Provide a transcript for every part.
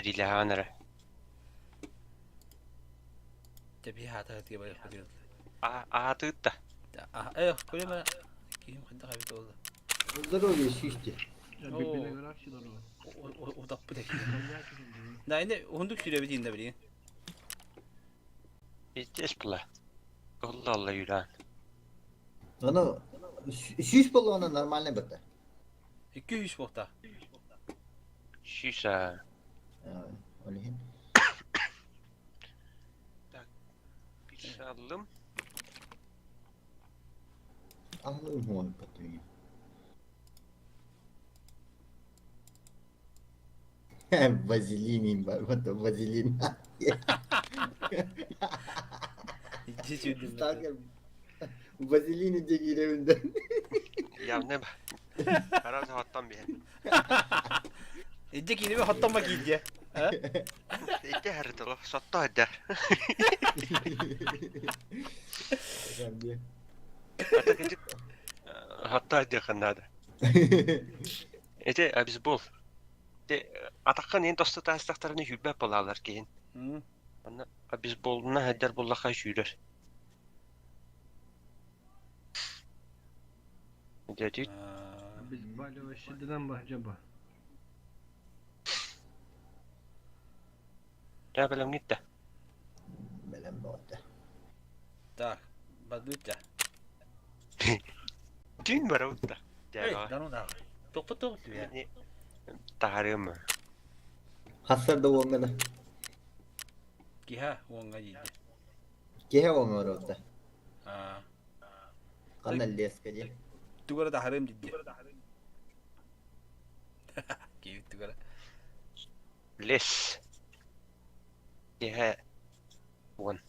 Eriyle hanere. Tabii hata diye böyle yapıyor. Atıt da. Böyle mi? Kim kadar habit oldu. Onlar oluyor şişti. Ya Oo. birbirine göre açıyorlar o. O da bu da ki. Manyak şimdi. Da yine hunduk şuraya bir dinde bileyim. İçeceğiz bula. Allah Allah yüren. Onu şiş bolu ona normal ne bakta. 200 bokta. Şişe. Öyle hem. Bir saldım. Allah'ım onu patıyor. Vazilin'in var. Bata vazilin. Hiç ödüm. Stalker. Vazilin'in de girevinden. Ya ne be? Herhalde hattan bir. Edecek yine bir hattan bak iyice. Ha? İyice her tala. Sattı eder. Hatta gecik. Hatta eder kanada. Ece biz bol. Атаккан эн досто тастактарыны хүлбәп болалар кейін. Аны biz болуна хәддәр буллаха жүрер. Дәдит. Biz böyle ve şimdiden bahçeba. Я белем нитте. Belem boğdu. Так, badlıca. Дин бар утта. Ey, Дәга. lan o da. Topu ya. Ни тарым. Hasar da olmalı. Giha onga yedi. Gehe olmalı orada. Ha. Kanal leskeci. Tugara da harem dedi. Gibi tugara. Лес. Диһә. Вон.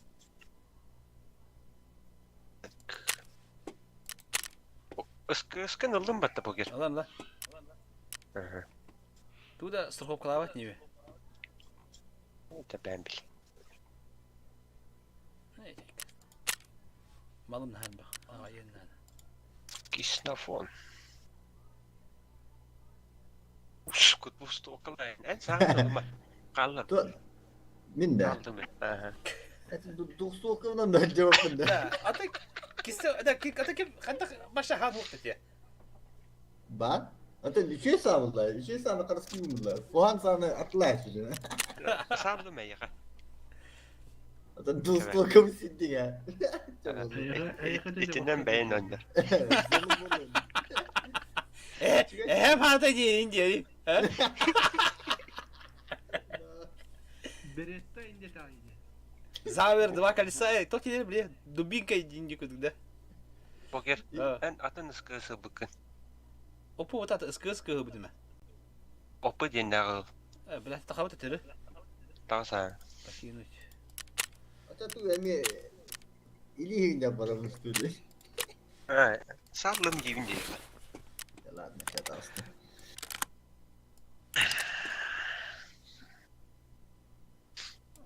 Ыскен алдым батта богер. Alan la. Tu da strop klavat niye? Это бэмбил. Malım nahan bak. Aa yeniden. Киснофон. Ускут бусты окалайн. Эн саамдым. Қаллар. Min de. Kaldım ben. Doksu okumundan da cevabında. Da ata kisse ata kim kanta başa ha bu diye. Bak. Hatta şey sağladılar. Şey sağladı karısı gibi bunlar. Puan sana atlar şimdi. Sağladım ben yaka. Hatta doksu okumun ya. İçinden beyin önder. Hem hata diye diye. Beretta in detaylı. Zaver dva kalisa to ti bile dubinka jinji kudu. Boger. En atın ıskısı bıkın. Opu ota ıskı bu deme. Opu dinler. Bila takawat tere. Tasa. Takinu. Hatta tu emi ilihinde paramış dedi. Sağlam gibi değil. Yalan ne kadar aslında.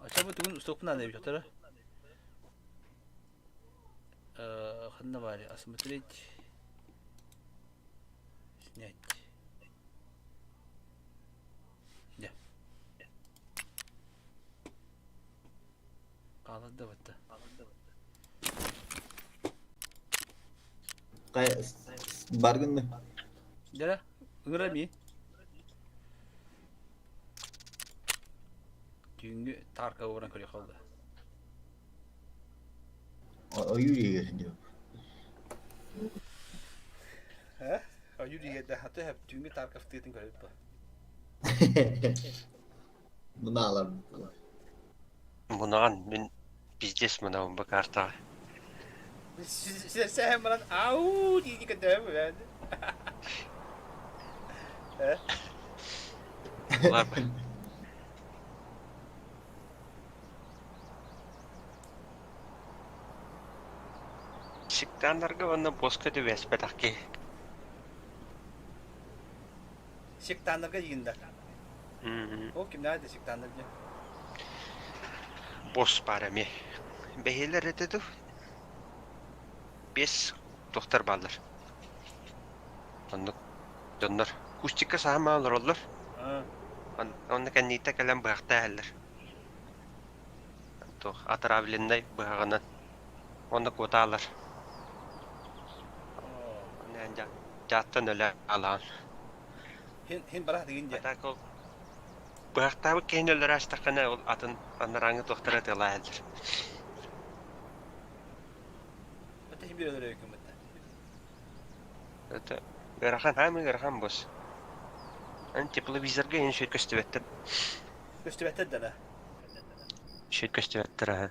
Acaba bugün stokun ne yapıyor tere? Kanna bari asmetrik. Снять. Ya. Kaldı battı. Kay bargın mı? Dere, ıngıra mi? Çünkü tarka uğran kırıyor kaldı. O yürüye gelsin diyor. He? O yürüye de hatta hep çünkü tarka fıtıyetini kırıyor bu. Bunu alalım. Bundan ben bizdes mınavım bakarta. Sen hemen au diye kadar mı ben? He? Var be. Şıktanlarga bana boska da vespetakki. Şıktanlarga yiyinde. O kim nerede şıktanlarga? Boss para mi. Beheler ededu. Bes doktor ballar. Onlar. Kustika sahama alır olur. Ha. Onu kendite gelen bıraktı eller. Tuh atarabilinde bırakını. Onu kotalar. Onu ence jattan öyle alan. Hin barah digince. Atak ol. Bıraktı bu kendi öyle açtıkına ol atın anlarını doktora tela eller. Öte hin bir öyle hükümette. Öte garahan boş. An televizörge en şey köstüvettir. Göstübette de la. Şey köstüvettir ha.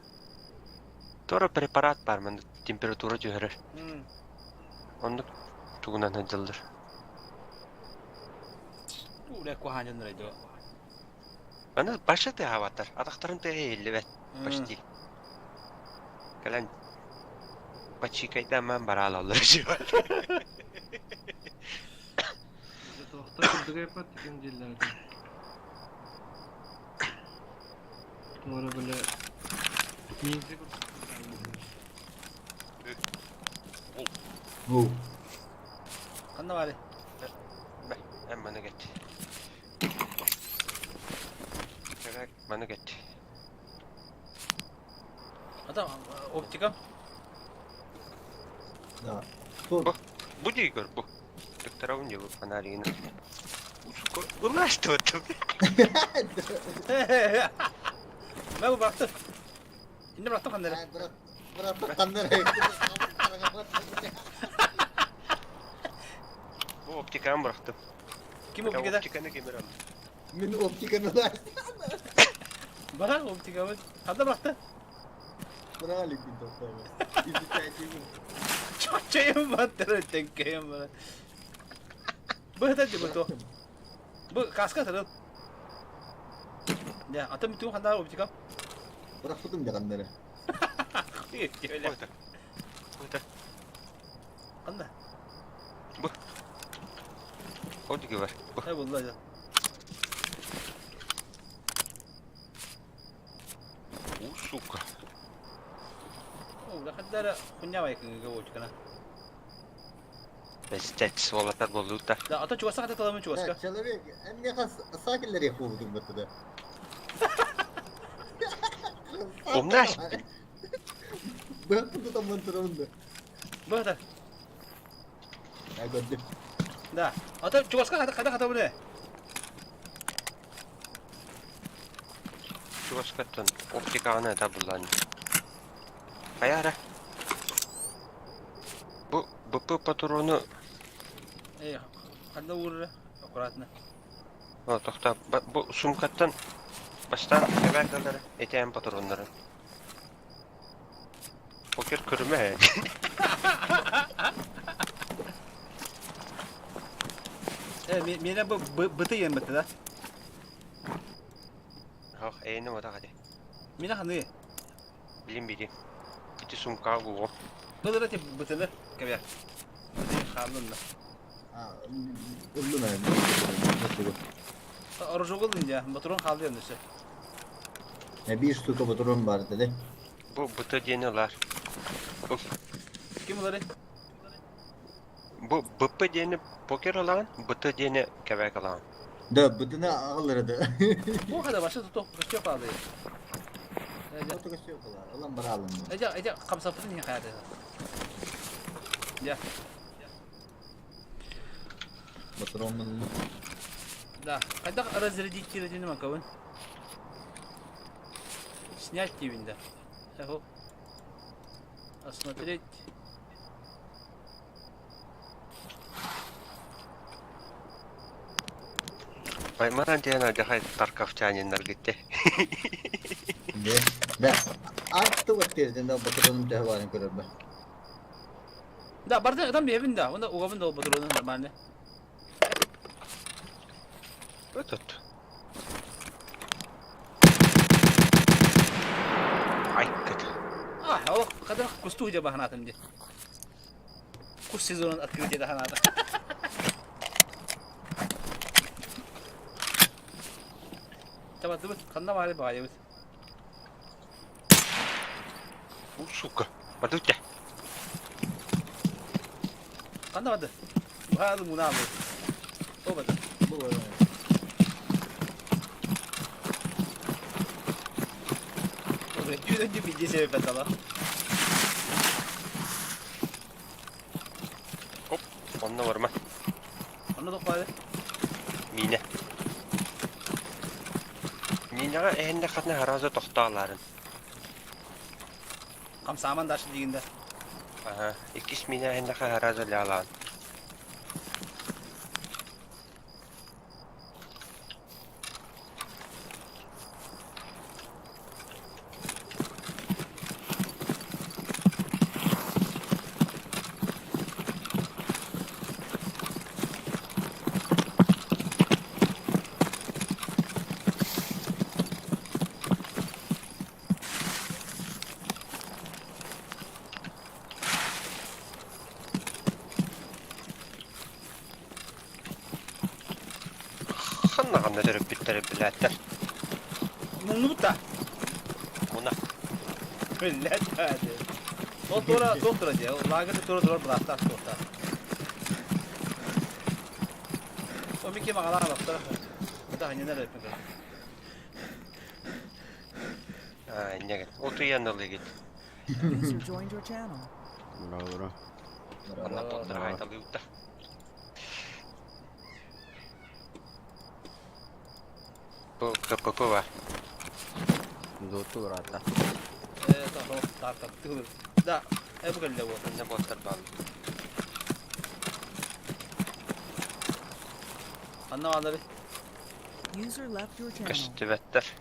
Doğru preparat var mı? Temperatürü cührer. Onu tuğunan hıcıldır. Uğra kuhancın neydi o? Bana başa da havatar. Adaktarın da eğildi ve baş değil. Gelen paçikayda hemen baral alır şu var. Bize tohta kırdık yapat ikincilerde. Sonra böyle müzik Bu. Kanna var. Hem bana geç. Evet, bana geç. Adam optikam. Ya. Dur. Bu değil gör bu. Doktora önce bu fanarını. Ulaştı otum. Ben bu bıraktım. Şimdi bıraktım kanları. Bırak kanları. Bu optikanı bıraktım. Kim optikada? Optikanı kemer aldı. Min optikanı da. Bana optikamı. Kanda bıraktı. Bırak Ali bin doktor. İzi çaycıyım. Çok çayım battırır tenkeyim bana. Bu hadi bu to. Bu kaska tarıl. Ya atım bütün kanda optikam. Bıraktım da kanları. Öyle. Burada. Kanda. O da var. Bu. Ne buldu acaba? Suka. Oh, lakad dara kunya wa kang gawo kana. Bestet olatar boluta. Da ata çuvaska hata talamın çuvaska. Ya çaları en ne kas sakinleri yapıyordum burada. Omnaş. Bıraktım da tam mantıramında. Bu hata. Ya gördüm. Da ata çuvaska hata bu ne? Şu askattan optikanı da bulandı. Ayara. Bu patronu Kanda vurur. Akuratna. o tohta bu sumkattan baştan kemerleri eteğin patronları. Poker kırme. Mine bu bıtı yem bıtı da. Ha, eyni o da hadi. Mine hanı. Bilim. Biti sumka bu. Bu da tip bıtılı. Kabiya. Bıtı kaldın da. Öldüm yani. Orucu olunca motorun kaldı yanında işte. Ne bir sürü kapatırım var dedi. Bu bıtı deniyorlar. Kim bunları? Bu bıppı deni poker olan, bıtı deni kevek olan. Da bütüne ağlardı. Bu kadar başta tutup kaçıyor kaldı. Otokaşı yok ola. Ulan bana alın. Ece kamsa putun ya hayatı. Ya. Batırımın. Да, когда разрядить тиродин маковын? Снять тивинда. Эго. Осмотреть. Baymaran diyen acayip Tarkafçanyenler gitti. Ne? Attı vaktiyle de batırımın tehvalini görür ben. Да, барды там бевин да. Онда угабын да батырудun нормально. Tut. Ay kötü. Ah, Allah kadar kustu hoca bahanatım diye. Kus sezonun aktivite daha nada. Tamam, dur. Kanna var ya evet. Bu suka. Badut ya. Kanna vardı. Bu hadi bunu aldı. O vardı. Bu var. önce bildiği sebep ala. Hop. Onunla vurma. Onu da koydu. Mine. Mine'ga ehinde katına haraza tohtağların. Kam saman daşı diginde. Aha. İkis mine ehinde haraza lalan. Kanna dörüp bittirip biletler. Mumlu butta. Buna. Millet hadi. O doktora diye. Lagırda doğru bıraktılar doktor. O Mickey mağala doktor. Bu da hani nerede yapıyor? Ha, ne git. Otu yandalı git. User joined your channel. Bura. Ondan doktora haytalı yutta. Bu kapı var. Zotu berata. Tamam tak tuh. Da, bu kadar bu. Ne botlar bağlı. Anlamadı. User left your channel. Köstüvetler.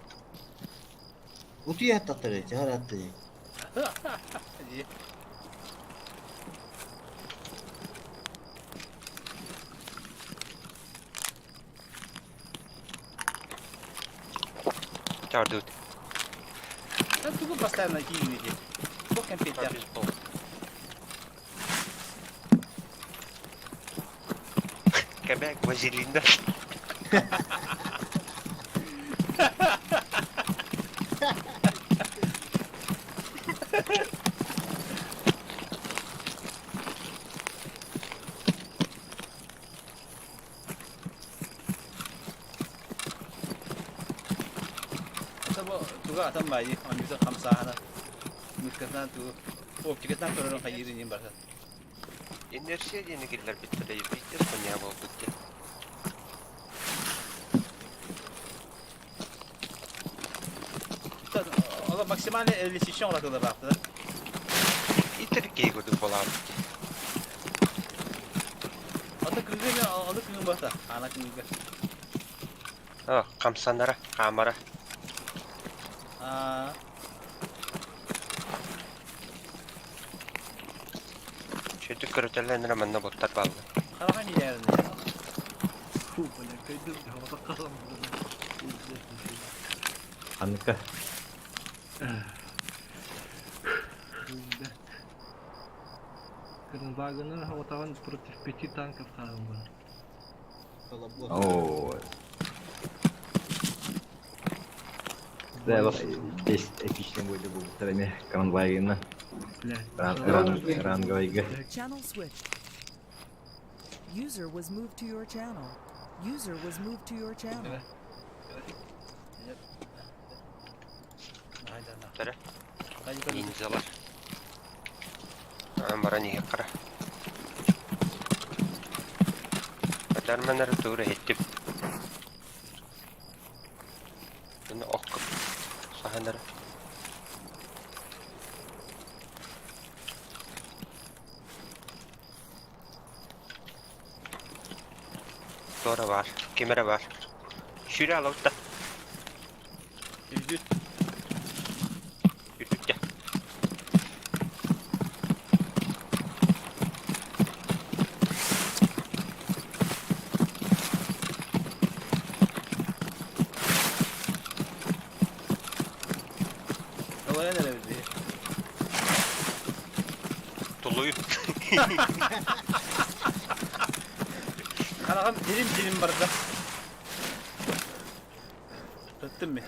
Utu ya tatları, caharattı. Hadi. Gördük. Ben tuh pastinya lagi ini dia. Bukan Peter. Biz bu. Quebec vaziliğinde. Tuga atan bayi, on bisa kamsahan. Mükemmel tuh. O kita turun kayak ini bahasa. Enerjiye yeni giller bitti. Bitti konya bu bitti. Allah maksimal 50 şişe olarak da baktı. İtir ki gördük falan. Adı kırgın ya, adı kırgın bahasa. Anak kırgın. Ha, kamsanlara, kamera. Aa, Şöyle kırıtlarına bende botlar bağlı. karangan yerinde. Böyle kaydım havada kalan burada. Anka. Кранвагенер хватал против 5 танков там был. Oh. Saya bak efisien böyle bu terime kan baygınlar. Блядь. Ran goyga. Channel switched. User was moved to your channel. User was moved to your channel. Haydi Allah. Tere, Hadi bakalım. ninjalar. Amara niye kara. Dermenler doğru ettim. Bunu okup sahanlara. Doğru var, kamera var. Şuraya al orta. Yüzü. Yürüt gel. Havaya nereye bizi? Doluyum. Karangan dilim barda. Tuttun mu?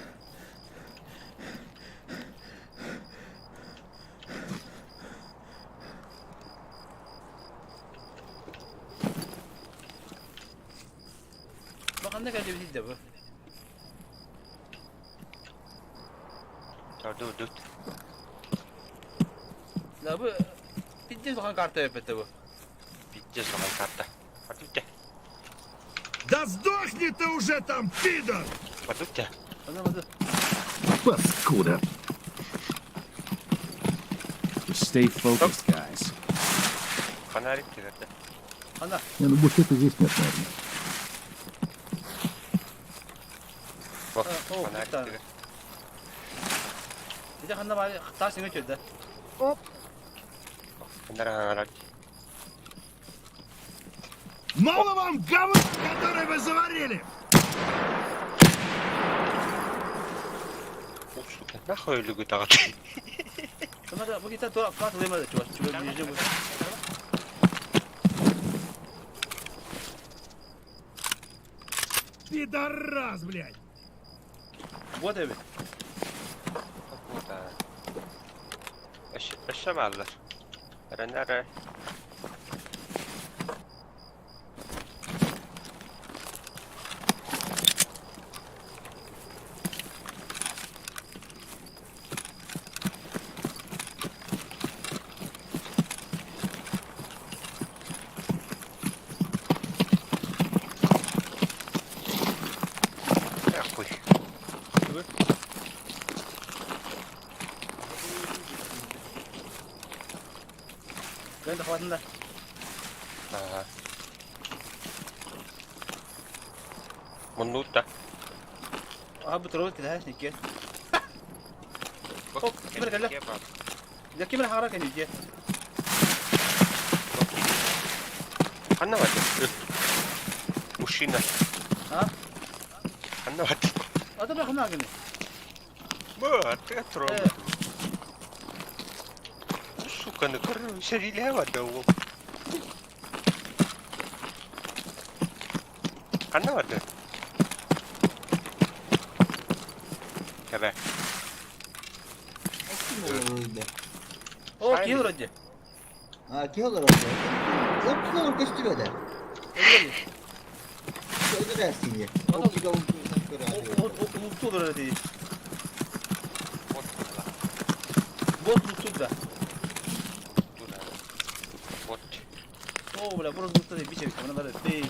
Bakın ne kadar bir şey de bu. Dur. La bu bitti sokan kartı yapıttı bu. Bitti zaman kartta. Hadi. Да сдохни ты уже там, пидор! Hadi. Anlamadı. Паскуда! Stay focused, guys. Fanarik tigirdi. Anla. Не, ну буфета здесь нет, наверное. Bak, oh, fanarik bir tane. tigir. Bir de kanla bari taş ne götürdü. Bunlar hanarak. Мало вам говна, которое вы заварили! Uçtu. Ne öyle gütağı. Sonra da bu gitar doğru kart alayım çuva. Çuva bir bu. Пидорас, блядь! Bu da evet. Burada. Aşağı bağlılar. Erenler. Ya koy. Ben de havasında. Aha. Bunu da. Aha bu tarafa gider her şey. Bak, Hop, kendi gel. ikiye bak. Ya kimin harak ediyor? Anlamadım. Muşina. Ha? Anlamadım. Adam bırak onu gene. Bu artık troll. Evet. Suka ne kadar seriyle var da o. Anlamadım. Tabii. O Aynen. kiyor önce. Ha, ki olur orada. Yok ki olur gösteriyor da. Öyle. Şöyle dersin ya. O da- Optika O mutlu olur öyle değil. Bot mutlu da. Bot. O bile burası mutlu değil. Bir şey bana böyle değil.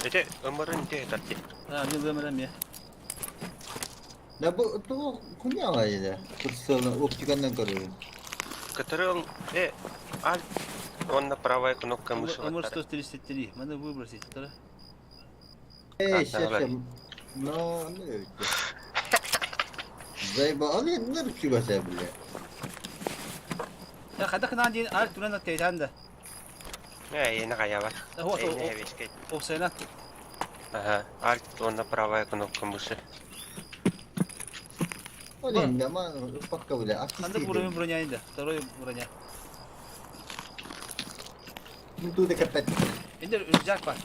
Ece Ömer'in de tatlı. Ha yıldırım ya. Ne bu tu kunya var ya. Kursal optikandan görüyorum. Который al он правая кнопка мыши. Ömür 133. Bana bu burası işte. Şefim. No, ne öyle. Zayba alayım ne biçim mesela bile. Ya kada kınan diye ar turan da teyzen de. Не, я на гая var. O Ne вещь. o sena. Ага, alt он правая кнопка мыши. Alayım da ama bakka bile. Anda burayı buraya indi. Tarayı buraya. Buntu da kapat. Indi rüzgar var.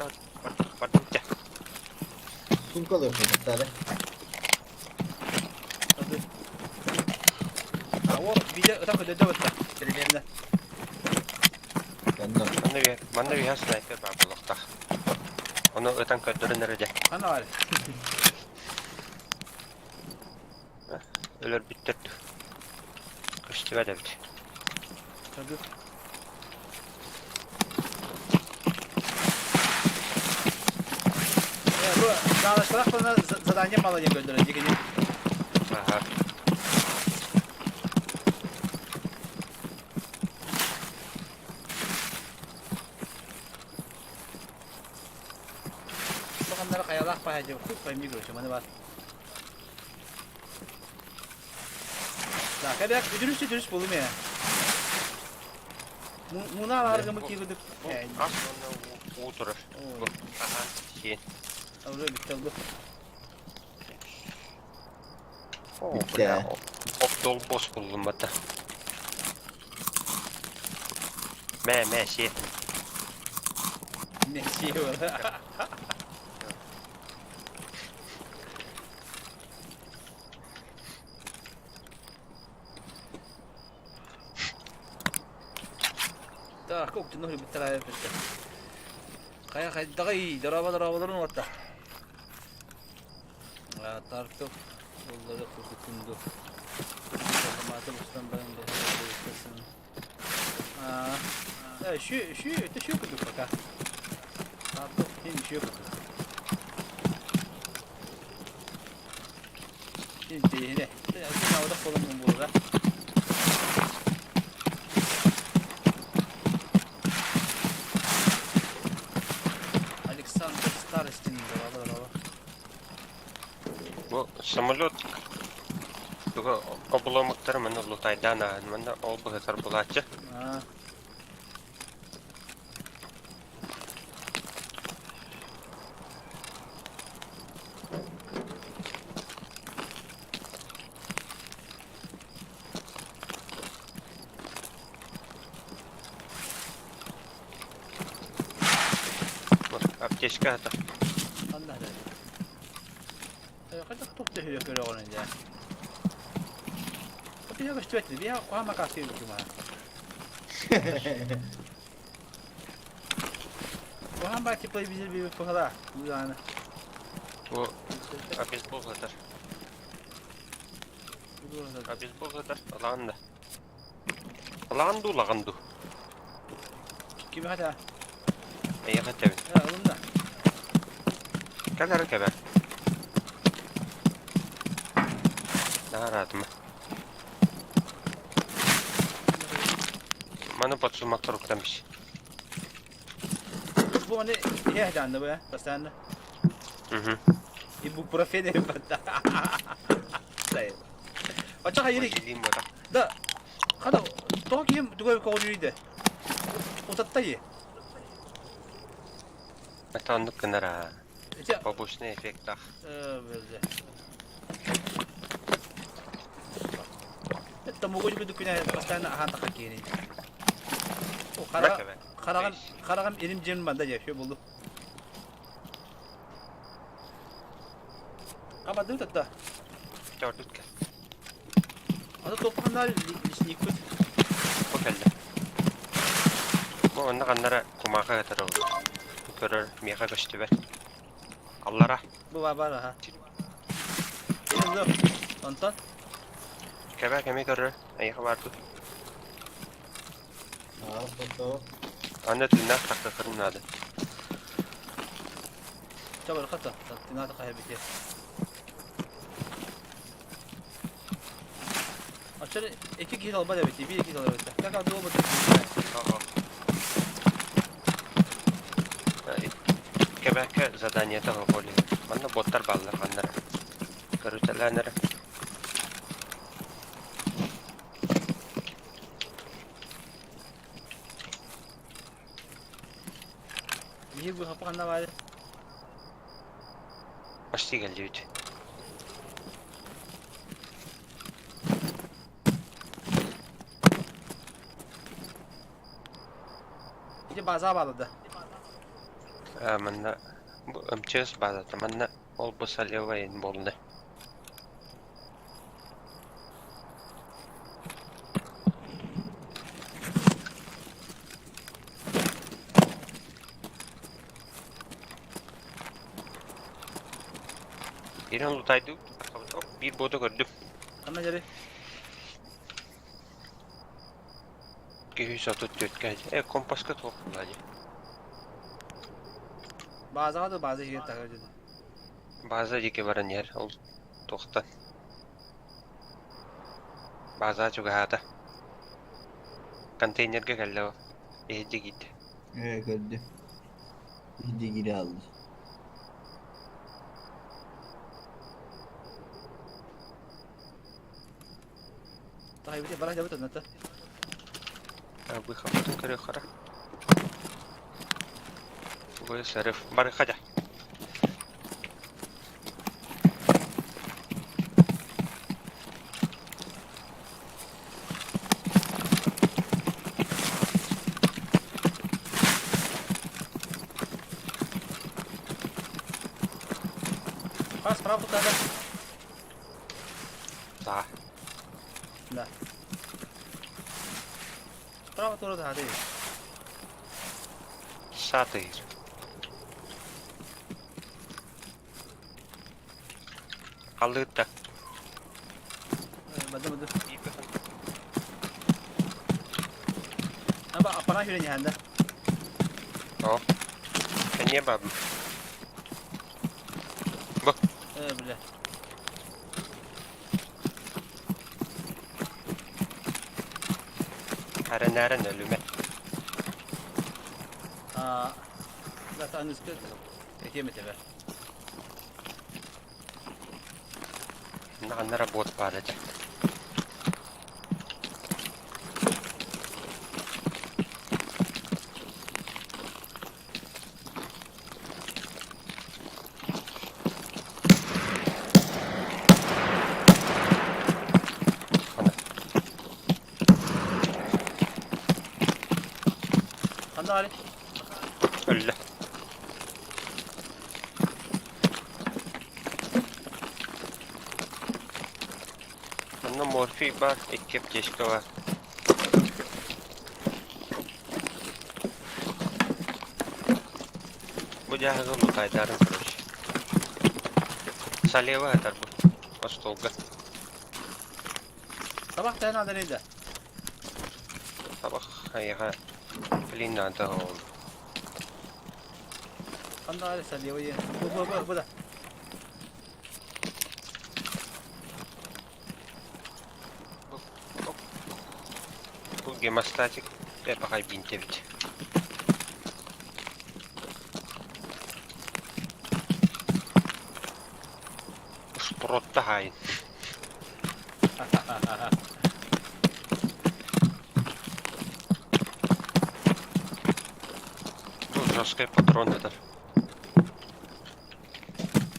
Потом тя. Buntu alıyorsun hatta. Hadi. Ha o bir de öte kadar da var. Televizyonda. Yandan. Bana bir sniper var blokta. Onu öten kötülüğü nerede? Ana var. Ölür bitirdi. Kaçtı ve de bitti. Tabii. Bu dağlaştırak sonra zadanya malaya gönderecek. Ага. Bakanlara kayalar payacak. Koyayım bir görüşüm. Hani var. Daha kadar dürüst buldum ya. Muna var mı ki gidip. Az sonra oturur. Bu. Aha. Şey. Öyle bitti oldu. Bitti ya. Hop dolu boss buldum hatta. Me şey. Ne şey var. Daha koktu ne bitti la bitti. Kaya dagay daraba darabaların orta. Tartıp yolları kutukundu. Otomatı ustan ben de istesin. Şu kutu bak. Tartıp kim şu kutu. Şimdi yine. Şimdi orada kolumun burada. Alexander Starostin baba. Bu самолет Туга обломоктар мана лутайдана мана ол быгытар булачы. Аптечка ата. Allah da. Kaçak top da hüle göre olunca. Bir ya gösterdi. Bir ya o ama kasıyor cuma. O ham belki play bizi bir kadar. Bu yani. Bu абез быгытар. Абез быгытар. Аланда. Лаганду. Gibi hadi. Аяга табин. Ya oğlum da. Калар кебе. Нарадым. Мана подсумактар уктамыш. Bu hani heydandı bu ya. Pastandı. Bu profede yaptı. Sayın. Açık hayır. Geleyim bana. Da. Kada. Tokim dugo koğluydu. Utattayı. Atandık kınara. Ya. Побочный эффект ах. Böyle. Tamugo gibi düküne pastandı ahan takakini. O Karagan elim cemim banda yaşıyor buldu. Ama değil tatta. Gördük. Ada topanlar lisnikut. Bu geldi. Bu onda kanlara kumaka gatar oldu. Görür miyaga göçtü ver. Allara. Bu var ha. Şimdi ondan Kebe kemi görür. Ayağı vardı. Foto. Anne dinler takı kırınadı. çabuk kata. Tattina da kaybediyor. Açarı 2 kilo alba da bitti. 1 kilo alba. Kaka doğru bitti. Kebe zadaniyete hokoli. Bana botlar ballar kanlara. Görütelenler. Niye bu kapağında var? Başlı geliyordu. Bir de bazağa bağladı. Manna bu ömçöz bazata. Manna ol bu salya en boldu. Birini lutaydı. Bir bodu gördüm. Kanına geri. 234 geldi. Kompaska topladı. Bazağa da bazı yer takar dedi. Bazı jike baran yer ol toxtan. Bazı çok hata. Konteynerge geldi o. Ehdi gitti. Evet gördüm. Bir de geri aldı. Tahay bir de baraj yapıp da. Bu kapatın kırıyor kara. Bu sarıf. Bari kaca. Pas prawo tutaj. Sağ. Da. Prawo tu da. Sağ değil. Kallıkta. Bada. Ama apana hüren yahanda. Oh. Ben niye babım? Bile. Haren ölüme. Zaten anız kırdı. Ekemete be. Anlara bot bağıracak. Kanda hali. Öyle. Bunda morfi var, ekip keşke var. Bu cahil bu kaydarın kırış. Saleva atar bu. Ostolga. Sabah da nerede neydi? Sabah hayha. Filin da oldu. Kanda hali sen diye bu da. Bu gemastacık ve bakay bintevit. Sprotta hain. Bu joskay patrondadır.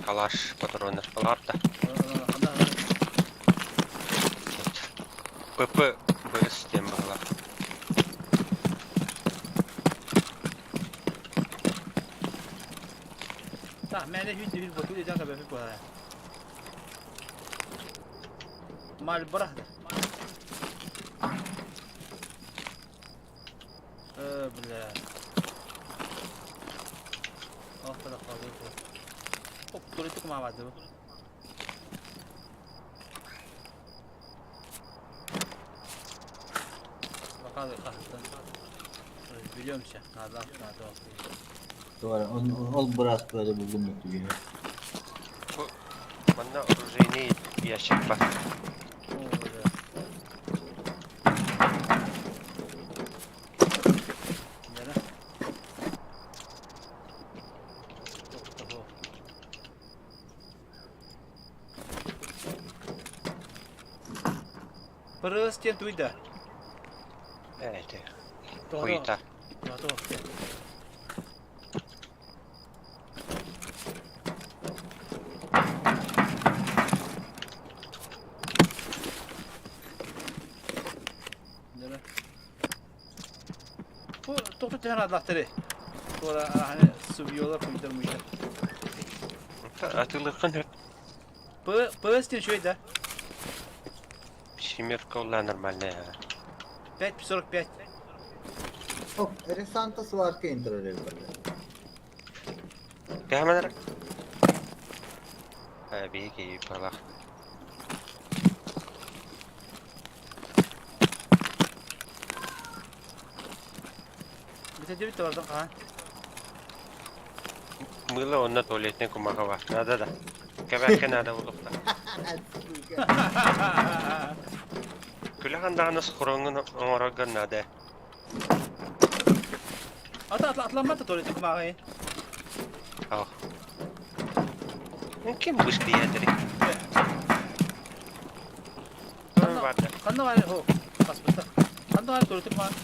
Kalaş patronlar. Alar da. PP böyle sistem bağlar. Tak, mana hüt bir botu dia jangan berapa kuah. Mal berah dah. Belah. Oh, kalau kau tu. Oh, turut tu kemana tu? Bakal kahtan. Biliyorum şey. Nada. Sonra ol biraz böyle buldum mutlu gibi. Bana orujeni yaşak var. Perus tiap tu ida. Evet. Kuyta. Tu. Bu toplu tane adlahtırı. Sonra hani subiyolar koyturmuşlar. Atılıkın hep Perus tiap şöyle. şimir kullanır malle ya. 545. Oh, resantası var ki intro böyle. Devam ederek. Bir ki falan. Bisa jadi tu orang kan. Mıla onunla tuvaletine kumaka var. Nada da. Keberken nada olup da. Külahan daha nasıl kurungun oragan nada. Atlamat tu itu kemarin. Oh. Mungkin bus dia tadi. Vardı. Kan var o. Pas betul. Kan var tu itu kemarin.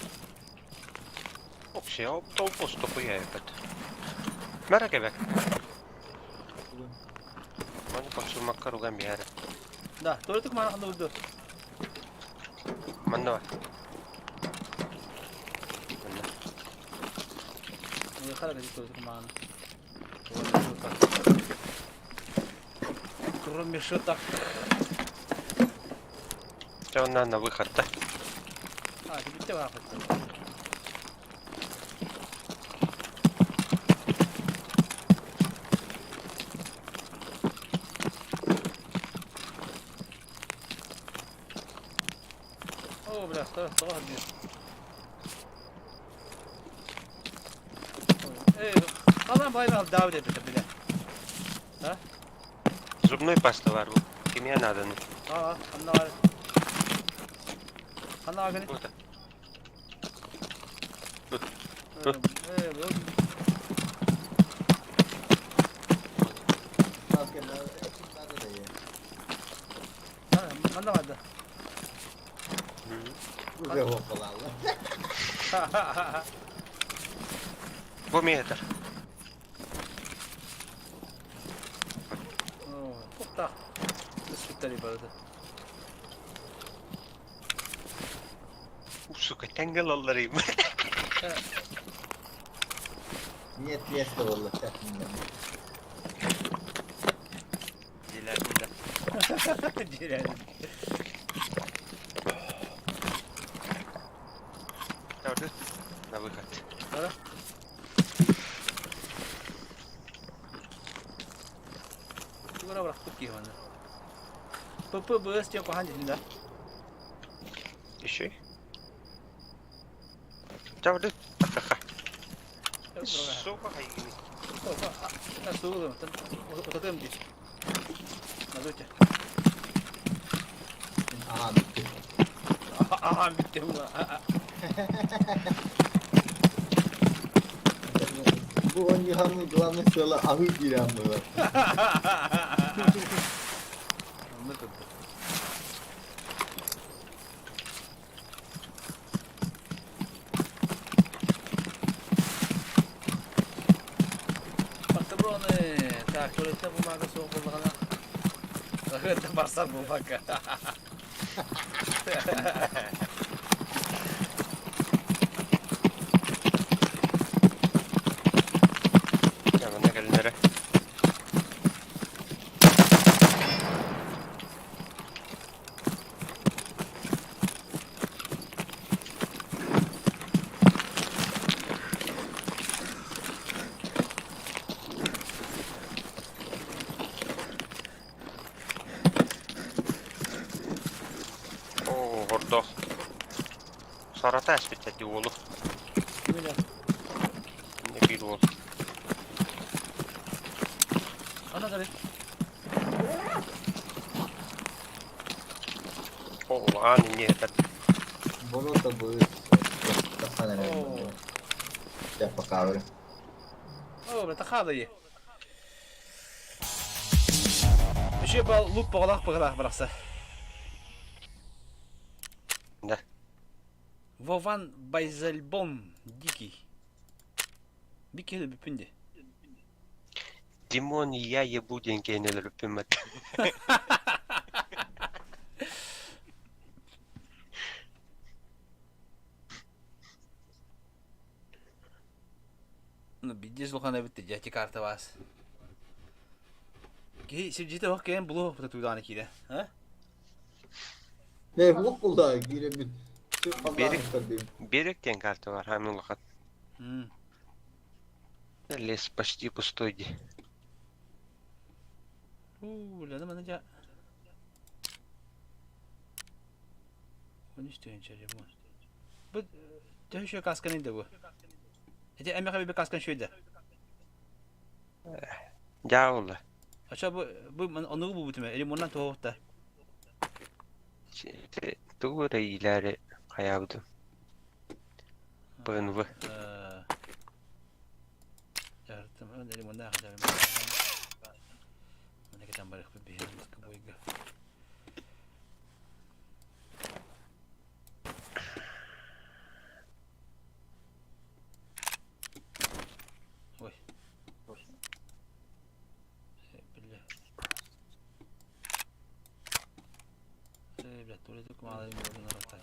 Oh şey o topos topu ya evet. Merak etme. Mana paksul makar ugan bir yere. Dah, tu itu kemarin kan tu. Mana var? Ini kalau jadi tu itu kemarin. Turun mesut tak. Ondan da выходта. Bitti var. biraz daha hadi. Kalan bayrağı davet edelim bile. Ha? Zubnoy pasta var bu. Kimya adını. Anna var. Anna var. Burada. Maskeler ekimlerde de iyi. Anna vardı. Bu ve hopalarla. Bu mu yeter? Çok da. Sütler ibardı. Suka tengel ollarıyım. Niyet niyet de valla şeklinde. Dilerinde. Ciğer. Gördün? Ne bakat. Ara. Sigara bıraktık ki onu. Pıpı bığız yok hangisinde? İşi. Gördün? Soka haygini. Nasıl olur? Otadım ki. Nasıl ki? Aha bitti. Aha bitti bu. Bu oyuncu hangi kullanmış yola ahı giren mi var? Anladım. Patrone, tak, kalau kita bumaga sa upo na Agad basta bumaga. Yaman ne gelin nere? Orada. Sonra tespit etti oğlu. Öyle. Ne bir oğlu. Ana garip. Oo, ani yeter. Bunu da bu sana ne? Yapma kahve. Oo, betakada iyi. Bir şey loop bıraksa. Ne? Vovan Bayzelbom Diki. Bir kere büpündü. Димон и я ебуденькие не любим это. Ну, бидис лохана bitti. Jaki kartı var. Ki sircite bak gelen bulu tutudan ikide. Ha? Ne bu bulda yine bir Berik. Берег карты var hemen lakat. Лес почти пустой. Ladım anca. Bunu istiyor içeri bu. Bu dövüşüyor kaskanıydı bu. Ece emek bir kaskan şuydu. Ya ola. Aşağı bu onu bu bütüme. Elim ondan tohukta. Doğru ileri kayavdı. Bönvü. Yardım elim ondan kadar. Mana kita balik ke biar ke boiga. Oi. Saya tulis tu kemarin baru nak tak.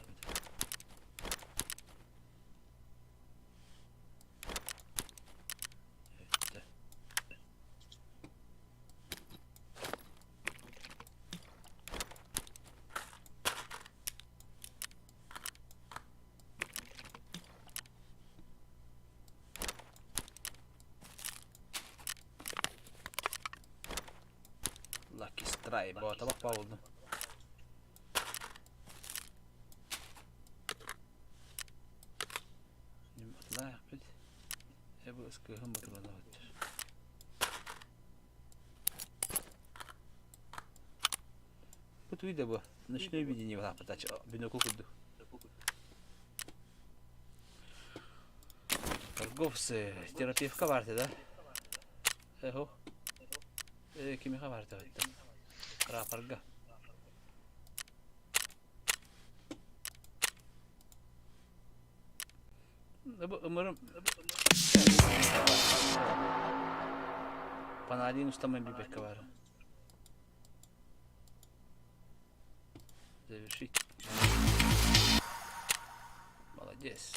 Lucky strike bawa tabak pa oldu. Ыскыһым батырына баттыр. Бут видео бу. Ночное видение в лапотач. Бинокл куду. Торговцы, терапевка варты, да? Эхо. Кимиха варты вайтта. Рапорга. Umarım Panalin устамай бибек var. Завершить. Молодец.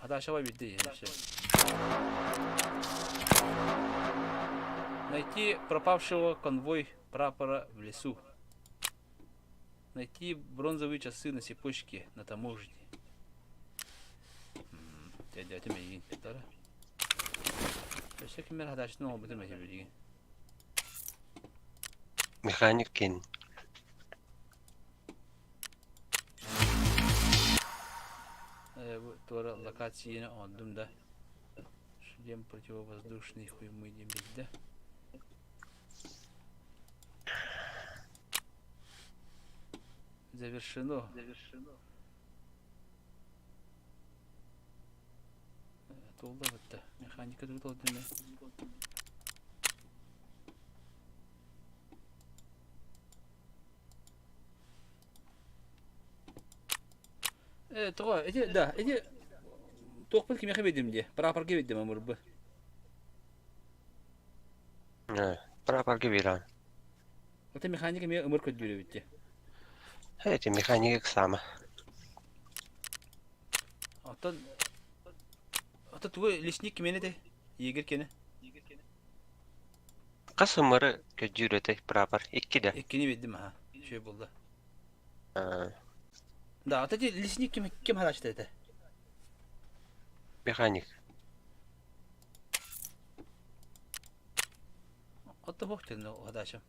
Адашева биtti yani все. Найти пропавшего конвой прапора в лесу. Найти бронзовые часы на цепочке на таможне. Дядя, ты меня да? Всякий мир гадаешь, но об этом я говорю. Механик кен. Тора локации на отдум, да? Шлем противовоздушный хуй мы идем бить, да? Завершено. Толда вот-то. Механика тут толдина. Тога, эти тохпыл киме хебедим де. Прапор кебедим амурбы. Прапор кебиран. Это механика ме умыр көдүрө битти. Эти механик сама. Ата тугы лесник кимене де. Егер кене. Касымыры көдүрөтө прапор 2 да. Эккени бедим ha. Şey buldu. Да, ата де лесник ким харачты это? Механик. Ата хоктен о хадашам.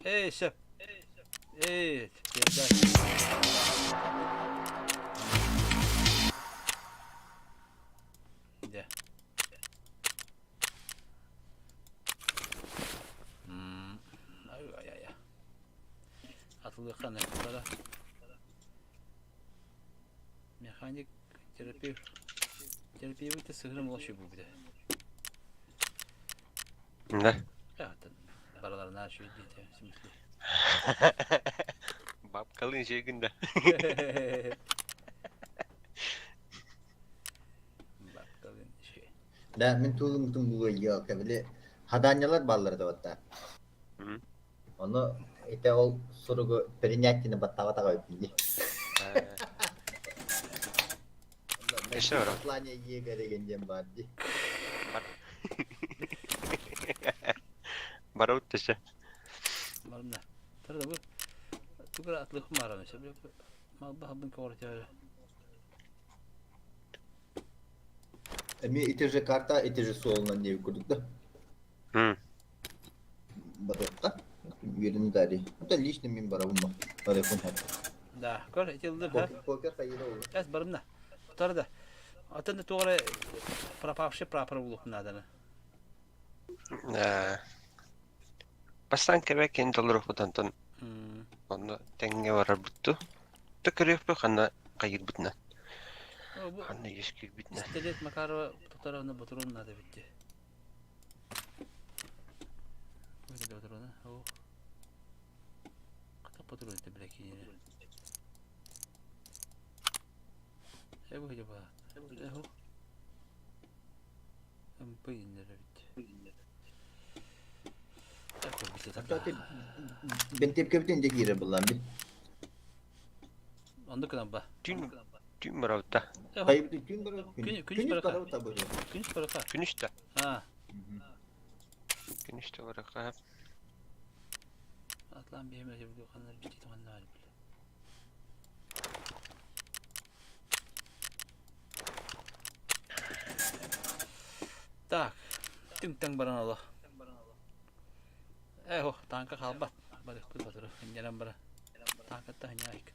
Эй, шеф. Эй, передай. Да. Ай. Атылы қаны қара. Механик, терапевт. Терапевт сыгрым лоши буде. Да. Бараларына şu дейді, в смысле. Бабкалын жегінде. Бабкалын şey. Да, мен тулумтун буга yok били. Хаданялар баллар да батта. Onu ete ol sorugu принятине баттага өтүлди. Эше бар. Плане ега дегенден бар ди. Бара өттеше. Барымда. Тарда bu. Тугра атлык мараны себеп. Мал бабын ковортя. Эми эти же карта, эти же солна не курдук да. Бадыкка. Верин дари. Это лично мен барабым. Телефон хат. Да, көр этилди ха. Покер хайыра ол. Эс барымда. Тарда. Атында тугра пропавший прапор булуп наданы. Бастан кебек $10 бутантан. Оны теңге барар бутту. Төкөрөппө хана кайыр бутна. Хана ешки бутна. Стелет Макарова Татаровна Батурон надо битти. Öyle Батурона. О. Ката Батурон это бляки. Эго жаба. Эго. Пыйнер битти. Кстати, ben tepki biten de gire bulan bir. Onda kadar ba. Tüm baravda. Kayıp gün bara. Gün bara. Bara tabii. Gün bara. Günüşte. Ha. Günüşte var ha. Atlan bir yemek yapıyor kanlar bitti tamam ne var bile. Так. Тим баран Allah. Tanka kalbat. Balik ku batır. Jalan bara. Tanka tah nyaik.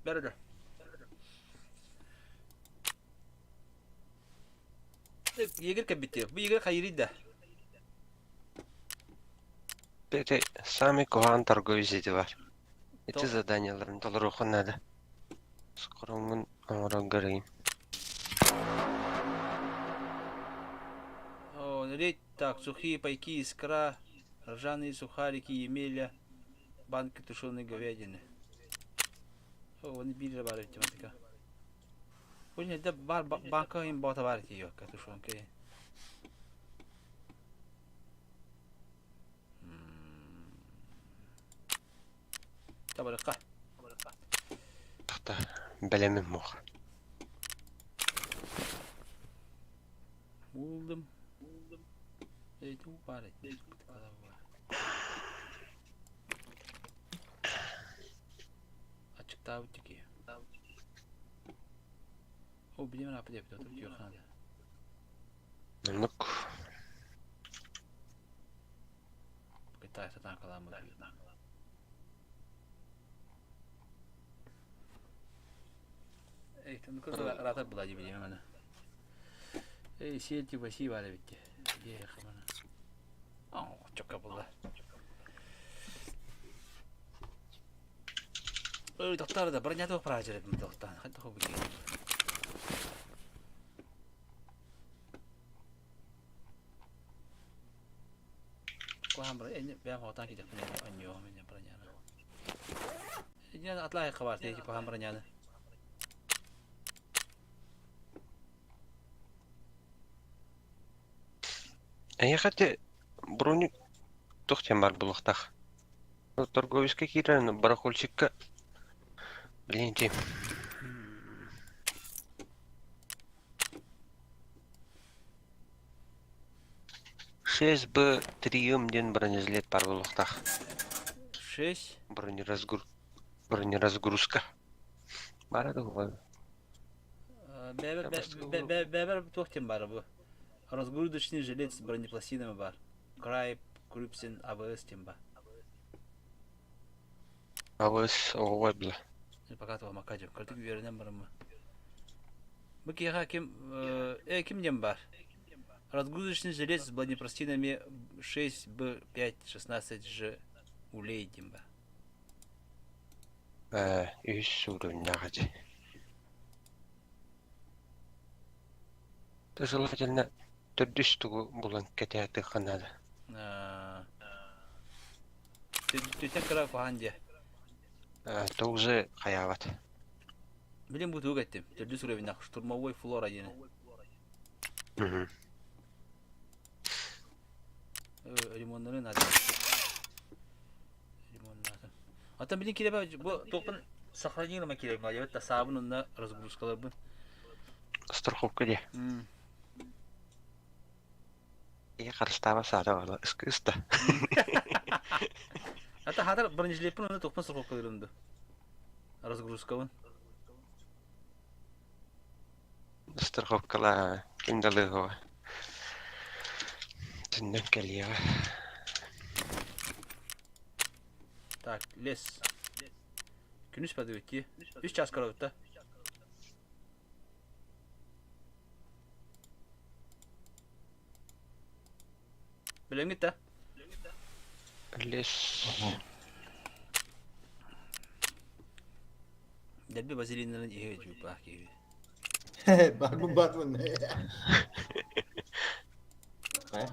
Berada. Егер кәбетте. Бұл егер қайырый да. Бете сами коған торговец еті бар. Эти То- заданияларын толыр оқын әді. Скоромын аңыран көрейін. О, рейд, так, сухие пайки, искра, ржаные сухарики, емеля, банки тушеной говядины. О, вони били бар тематика. Бұл да бар банка им бота бар тиyo, тушенка. Табарqa. Тақта бәлемін мұқ. Buldum. Itu var. Açık daha bitti ki. O bilmem ne yapıyor. Tutuyor kanada. Нұқ. Китай сатан каламы. Эй, ты ну как рата была тебе именно. Эй, сети баси var bitti. Ехал она. О, çok kapıldı. Ой, доктор да бронятого прожили доктор. Хатта хобби. Kohan bro, ben hotan ki defne anyo men branyana. Ina atlay khabar te ki kohan branyana. Әйе қате броник тоқтен бар бұлықтақ. Торговецке кирен барахольщикка білейін. 6Б триумден бронезлет бар бұлықтақ. 6 Бронеразгрузка. Бар еді ғой. Бәбер тоқтен бар bu. Разгрузочный жилет с бронепластинами бар. Край, Крупсин, АВС тем бар. АВС оғой біла. Пока того макаджем. Картик вернем барымы. Bu кеға кімден бар? Разгрузочный жилет с бронепластинами 6Б5-16Ж улей тем бар. Үс уровня ғады. Желательно түрдүстүгү булан кетеяты қанады. Түтен кіра қоған де. Тоғызы қаяват. Білем бұты өгеттім. Түрдүс уровень штурмовой флора дені. Лимонların adı. Limonların. Hatta bilin ki bu topun сохранилма керек мал. Evet, сабын онда разгрузкалар бұл. Страховка де. Қарыстава сады бала, үскі-үсті. Hatta hatar бронежилетпен онда топын страховкалар онда. Разгрузкалар. Страховкалар кемдалығы. Түннен кәлеға. Так, лес. Күніс бәді өтті. 3 час қара өтті. Білем кетті. Лес. Дәбі базилинлерін еге жүк бақ кейі. Бар mı ne? Ne?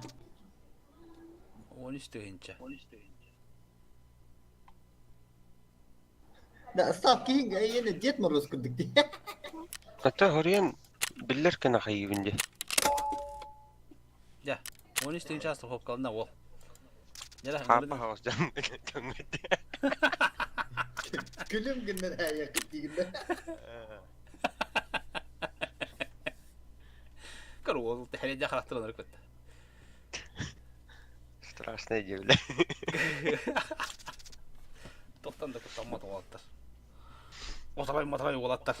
13 төгенче. Da saf kiyin ga yine jet mi roskurduk diye. Hatta horien biller kena xayyibinde. Ya, 13 төгенче страховка қалында ол. Қапа хавасдан көңгетті. Gülüm günden her yakıt günde. Көр ол тәхеледе қарақтырылар көтті. Страшное дело. Тоқтан да көттамады олаттар. Отарай олаттар.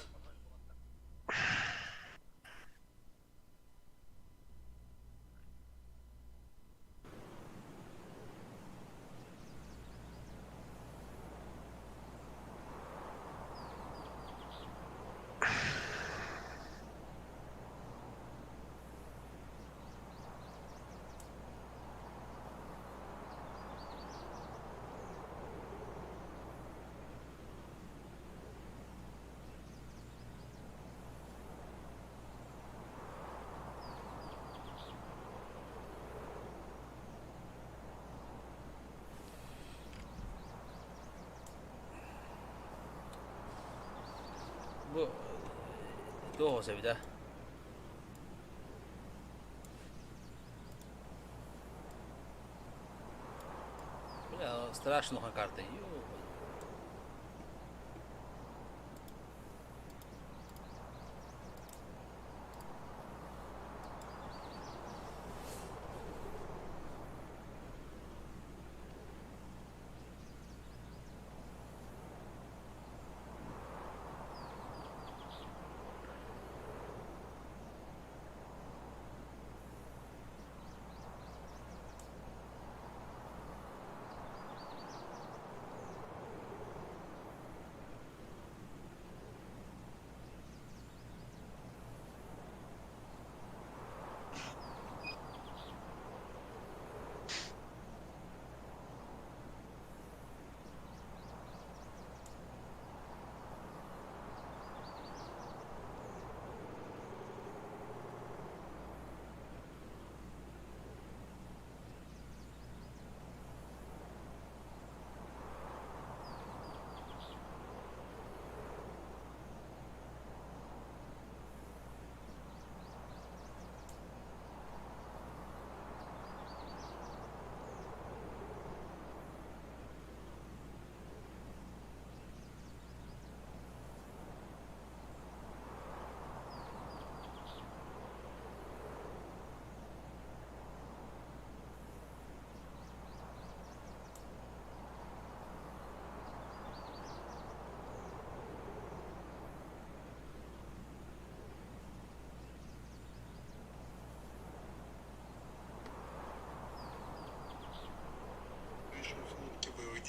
Toho se vida. Бля, страшно карта.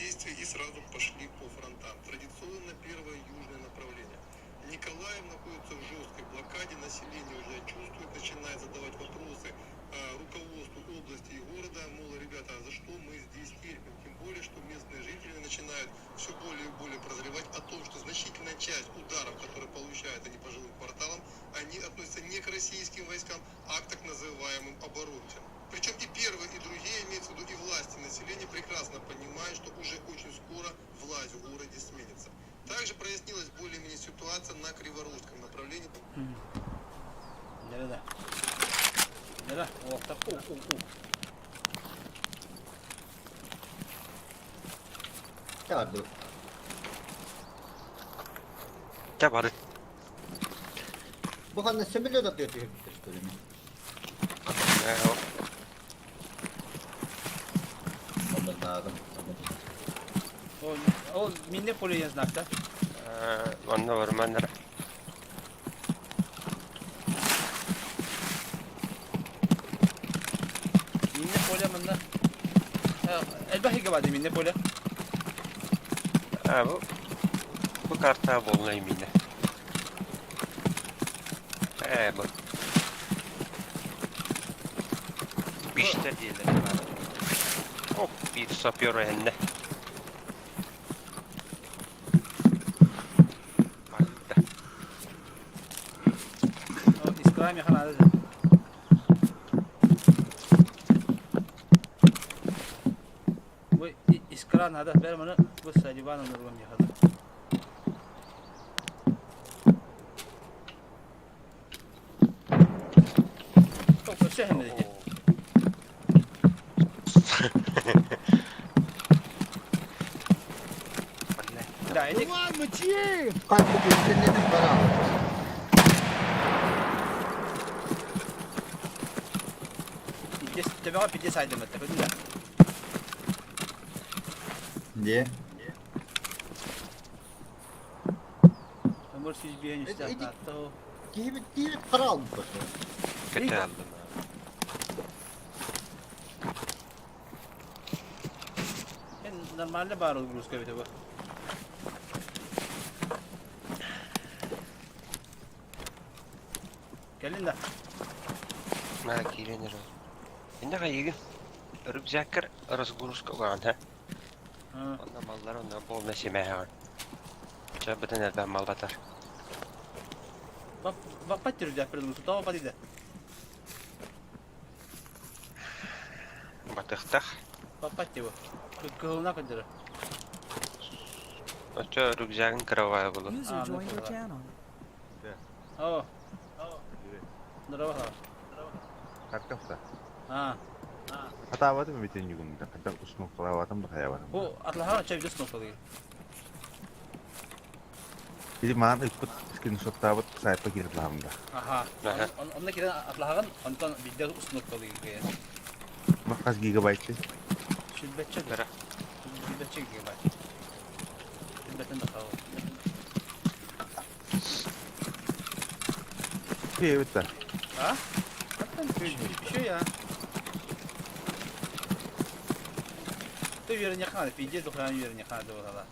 Действий и сразу пошли по фронтам. Традиционно первое южное направление. Николаев находится в жесткой блокаде, население уже чувствует, начинает задавать вопросы руководству области и города, мол, ребята, а за что мы здесь терпим? Тем более, что местные жители начинают все более и более прозревать о том, что значительная часть ударов, которые получают они по жилым кварталам, они относятся не к российским войскам, а к так называемым оборонцам. Причем и первые, и другие, имеется в виду и власти, и население прекрасно понимают, что уже очень скоро власть в городе сменится. Также прояснилась более-менее ситуация на Криворусском направлении. Nerede? Nere? Orta. Ya dur. Gel bari. Bu kadar sömürüyor da diyor bölümü. o. Ondan lazım. O minne pole jest znak, tak? Onda var benlere. Minne pole mında. Elbette vardı minne pole. Ha bu karta bollayım yine. Bu. İşte diyelim. Hop bir sapıyor eline. İskrami yakan adı. Bu iskran adı. Ben bunu bu salibanın durumum yakadı. Çok şey hem dedi. Да, это... Ладно, чьи? Kalk bu gösterlerini bana al. Тебе var 50 saydım hatta. Öyle. Niye? Ömür siz bir enişte Evet, hatta o. Değil para almış başına. Kötü aldım. Ben normalde bağırır Rus köyde bu. Gelin de. Ha kirenir. Şimdi kayıgın. Rübzakır razguruşka var ha. Ondan mallar ondan bol neşime var. Çabıdan elben mal batar. Bak patır da perdum su tava patide. Batıktak. Bak patı bu. Kılına kadar. Oça rübzakın kıravaya bulur. User joined your channel. Oh, Nara bak. Karkafta. Ha. Hata var mı bütün günde? Kadar usma kalavatım da hayvanım. Bu atlaha çay bir sınıf oluyor. Bir mana ikut screenshot tabat sayfa girip lahamda. Aha. Aha. Onunla kiran atlahan ondan video sınıf oluyor kayak. Makas gigabyte. Şilbetçe de. Nara. Şilbetçe gibi bak. Şilbetten de kavu. Evet da. Ha? Bir şey ya. Tu yerin yakın, video dokuyan yerin yakın da orada.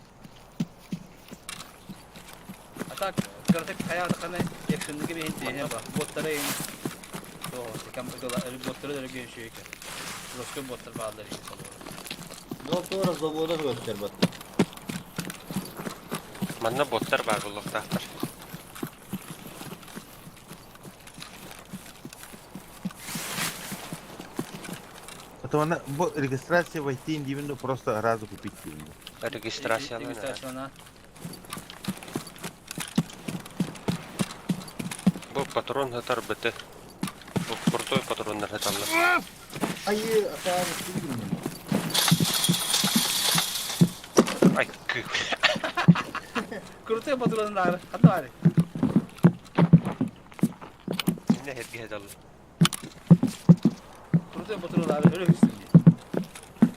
Hatta kartek kaya da kana action'da gibi hintine bak. Botlara in. To, tekam dolar, botlara da bir şey ki. Rosko botlar bağları iyi kalıyor. Doktora zaboda göster bak. Manna botlar var bullukta. Потом bu registrasyya войти дивно просто разу купить дивно. Registrasyon. Registrasyona. Bu patron hatar bitti. Bu kurtoy patronlar hatarlar. Ayı aşağı düştüm mü? Ay kı. Kurutuya patronun da hatta var. Ne hediye edalı. Kurutuya patronun da öyle hüsnü.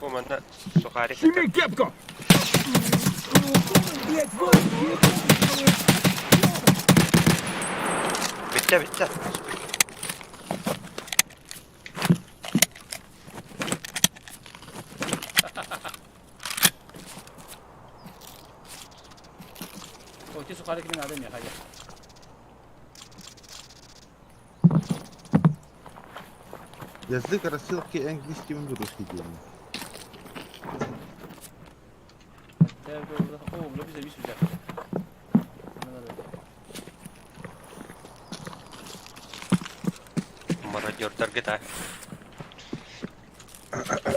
Bu manna sokari. Сними кепку! Bitti bitti. O ki sokari kimin adam ya hayır. Язык рассылки английским и русский дивно. Oo, bu bize bir sıcak. Marajörler gider.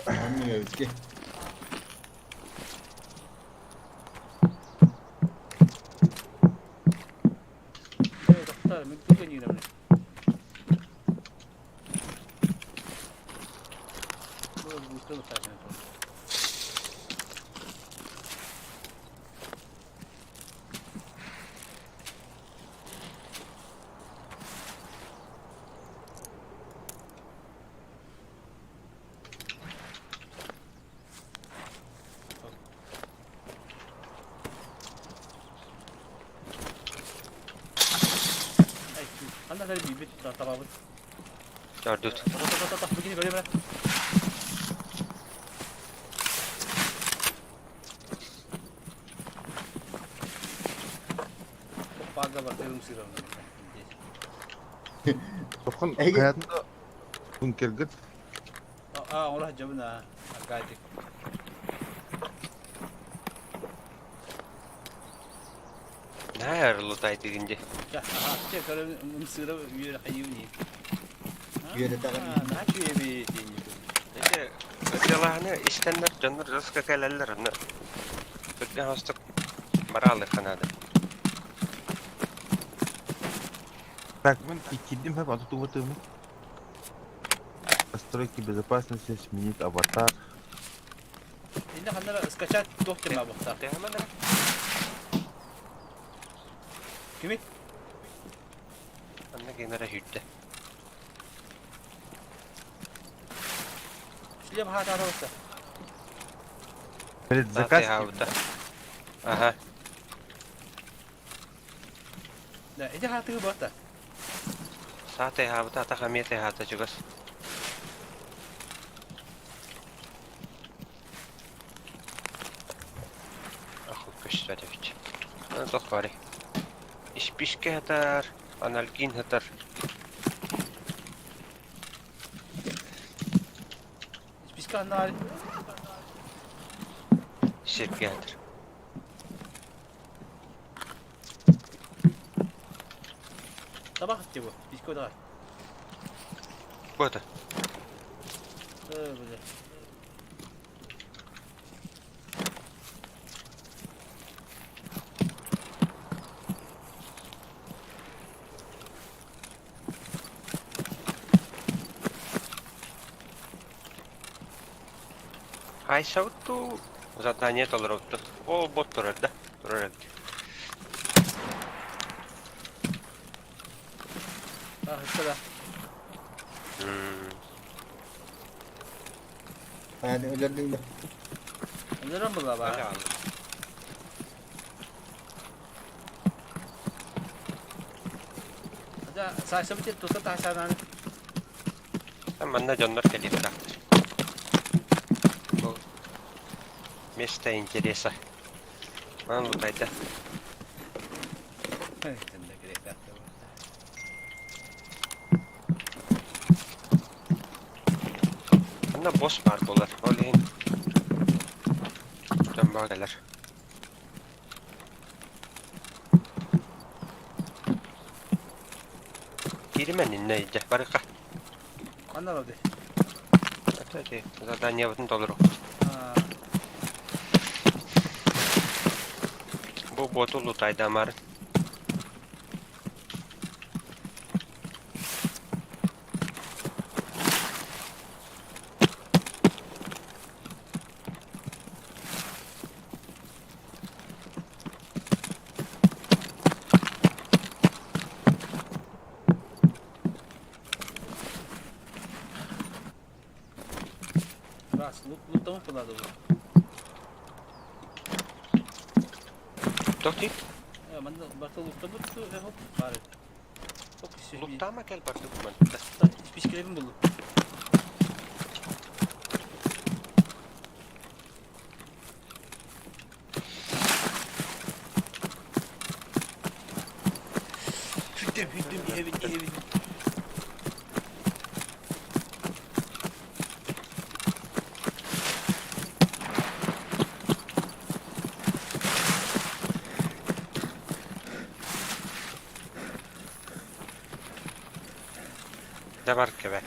Anlıyoruz ki. Evet, doktor, mektup geliyor. Bu mektup zaten. Anda dari bibit tamam. Gördük. Tak begini böyle böyle. Paga bakıyorum siram. Tokan Ege. hayatında bunker git. Orang jabna agajik. Ne ayarlı daydı gince. Ya, cek kalau msira yürü hayuni. Yürü takım. Ne yapıyor bir şey? Peki, ödülahını istenler canlar rızkı kaleller onu. Ödülü hastık maralı kanadı. Так, мы кидим хаб анту туматымы. Настройки безопасности, сменить аватар. Şimdi hanlara ıskaçat doktor mu bakta? Hemen de. Kimi? Anne genere hütte. Şuraya bahar arabası. Перед Zakaz заказ. havda. Aha. Ne, ece hatı bakta. Saate havda ata hamiyete havda çıgas. Akıl köşte deviç. Ne doktori. İş pişke hatar. Analgin hatar. Biz kanlar. Şirke hatar. Sabah ki bu. Biz koyda. Bu da. Böyle. Haisautu zadanie tolerottu. O bot turarda. Turarda. Ah işte da. Hadi öldürdün de. Neden bu la Öyle ba? aldı. Hadi saysa bitti tutu taşadan. Sen bana canlar geliyor bıraktır. Bu Mesta interesa. Bana lutayda. Sen de gerek yok. Bana boss var dolar. Oleyin. Dön bağlar. Girmenin neydi? Baraka. Anladım. Hadi. Zadanie w tym dolarу. Ha. Bu botu lutayda amar. Ras, lutamos pro lado. Dokti? Manda basta lutamos tu ve hop bari. Çok istiyor. Lutama gel bardu kuman. Hiçbir şeylerim buldu. Hüddüm evin. Ne var ki be?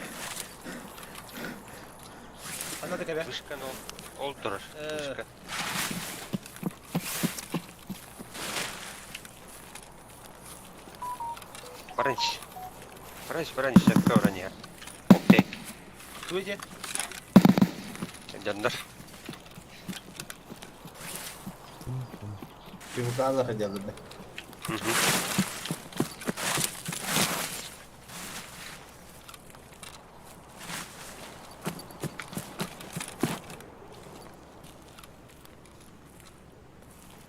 Anladık ebe. Dışkan ol durur. Dışkan. Barınç şapka öğreniyor. Okey. Duyucu. Canlar. Yumurta Allah acaba. Hı hı.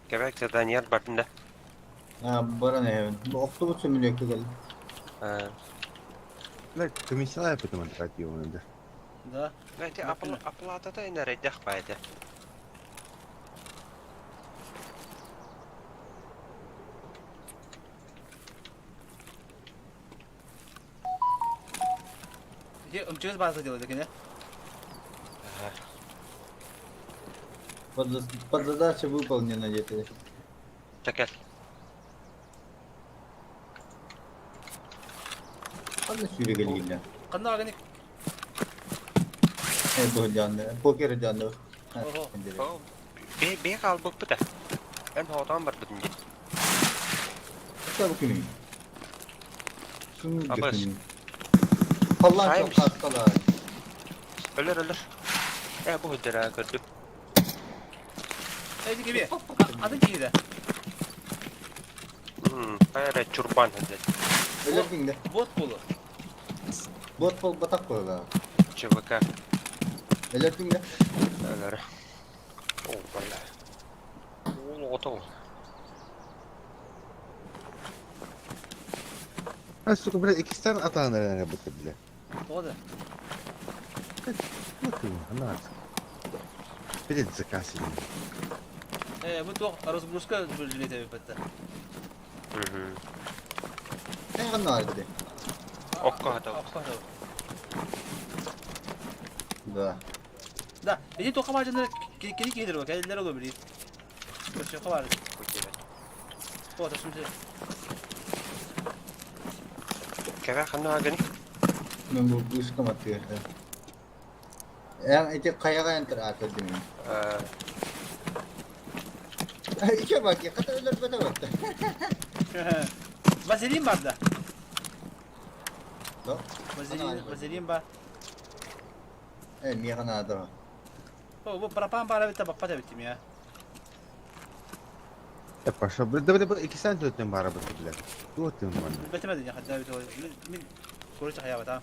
Gebek zadanie barında. Ha bana ne yani? Bu oktobüs sürmüyor ki geldi. Like, комиссия потом оперативно, да. Da. Näitä aplata da ina reddah bayda. Через базу делать, так не? Под задача выполнена где-то. Çekel. Hadi sürü geliyor. Kandı organik. Bu canlı. Poker canlı. Ha, Oho. şimdi. O be kal bu da. Ben hodan bar budunji. Çabuk inin. Şunu Abbas. götürün. Allah çok Saymış. hastalar. Ölür. Bu hüddera gördü. Eydi gibi. Adın kimdi? Kayra çurban hüddü. Ölürdün de. Bot bulu. Bot bol batak koyuyorlar. Çıvaka. Ölürdün de. Ölür. Oh valla. Oto. А, сука, блядь, Экистан атаğı nereden yapıldı bile? O da. Bakın, anlar. Bir de zakası. Bu to разгрузка бюджета yapıttı. Ne anlar dedi. Okka hada. Da. Da, beni to kabacında kedi gelir bak, eller olur biri. Koşuyor kabar. O da şimdi. Keve kanna agani. Ben bu ışkım atıyor. Yani işte kayağa enter atıyor değil mi? İşe bak ya, kadar ölür bana bak. Vazelin var da. No? Vazelin var. Miye kana da. Bu berapa para bitti bak pada bittim ya. Paşa burada 2 sene döttüm bu araba bile. Döttüm bana. Bitemedin ya hatta bitti. Min kurucu hayava tamam.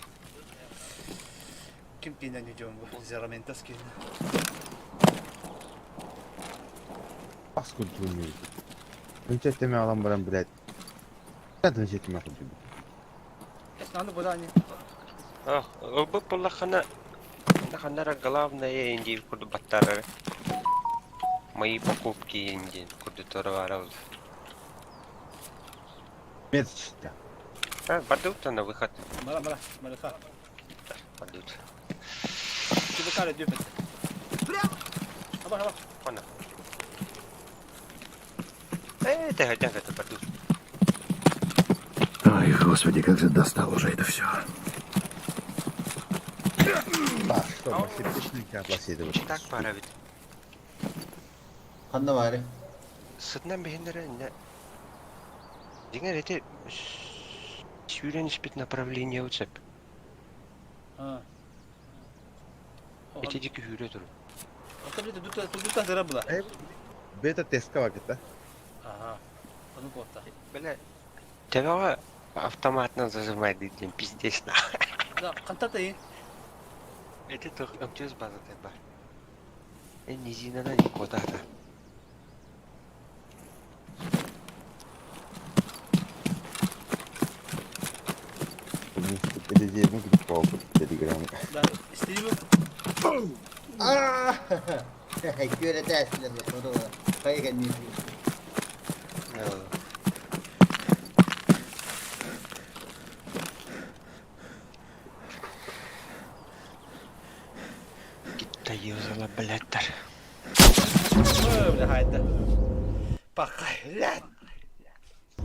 Kim pinden hücum bu? Zeramentas ki. Bas kontrolünü. Önce etme alan bana bile. Ben de çekim yapacağım. Esnandı bu da hani. Ah, bu pullakana kanara главное инди kurdu battara. Мои покупки инди kurdu товара. Mescide. А, пойдут на выход. Mara ka. Пойдут. Şimdi kare diyor pek. Haba. Ona. Это хотя пойдут. Ой, господи, как же достал уже это все. Bak, sonra seçişlik yaklaşıydı bu. Так пора ведь. Kanna var. Сытнан бегендері не... Деген реті... Сүйреніспет направление өтсеп. Ha. Эти декі hüre тұру. Tabii de tuta zara bula. Beta teska vakitte. Aha. Onu botta. Бля... Тебеға автоматынан зажимает дейден пиздец на. Da kantata iyi. Эти өктөз базаты бар. Низинана не кодата. Bugün edeceğimi gidip oldu. Telegram. Da istediğim Aaa! Göre dersler bu soru. Kayı kendini. Gitta yığızala biletler. öyle haydi. Bak lan.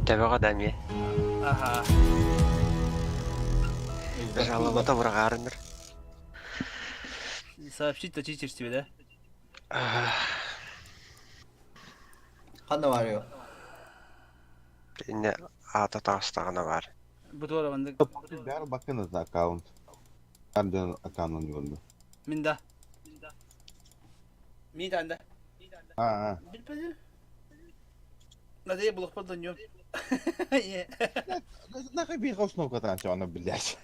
Тебеға дәме. Aha. Жалабата бұрағарыныр. Сообщить то читишь тебе, да? Kanna var yok. Ne ata tağыстағына бар. Bu doğru bende. Bir bakınız account. Ben de account'unu gördüm. Minda. Minda anda. Ha. Bilmedi. Надеюсь, было под ним. Naka bir kaos nokta tanesi onu bilir.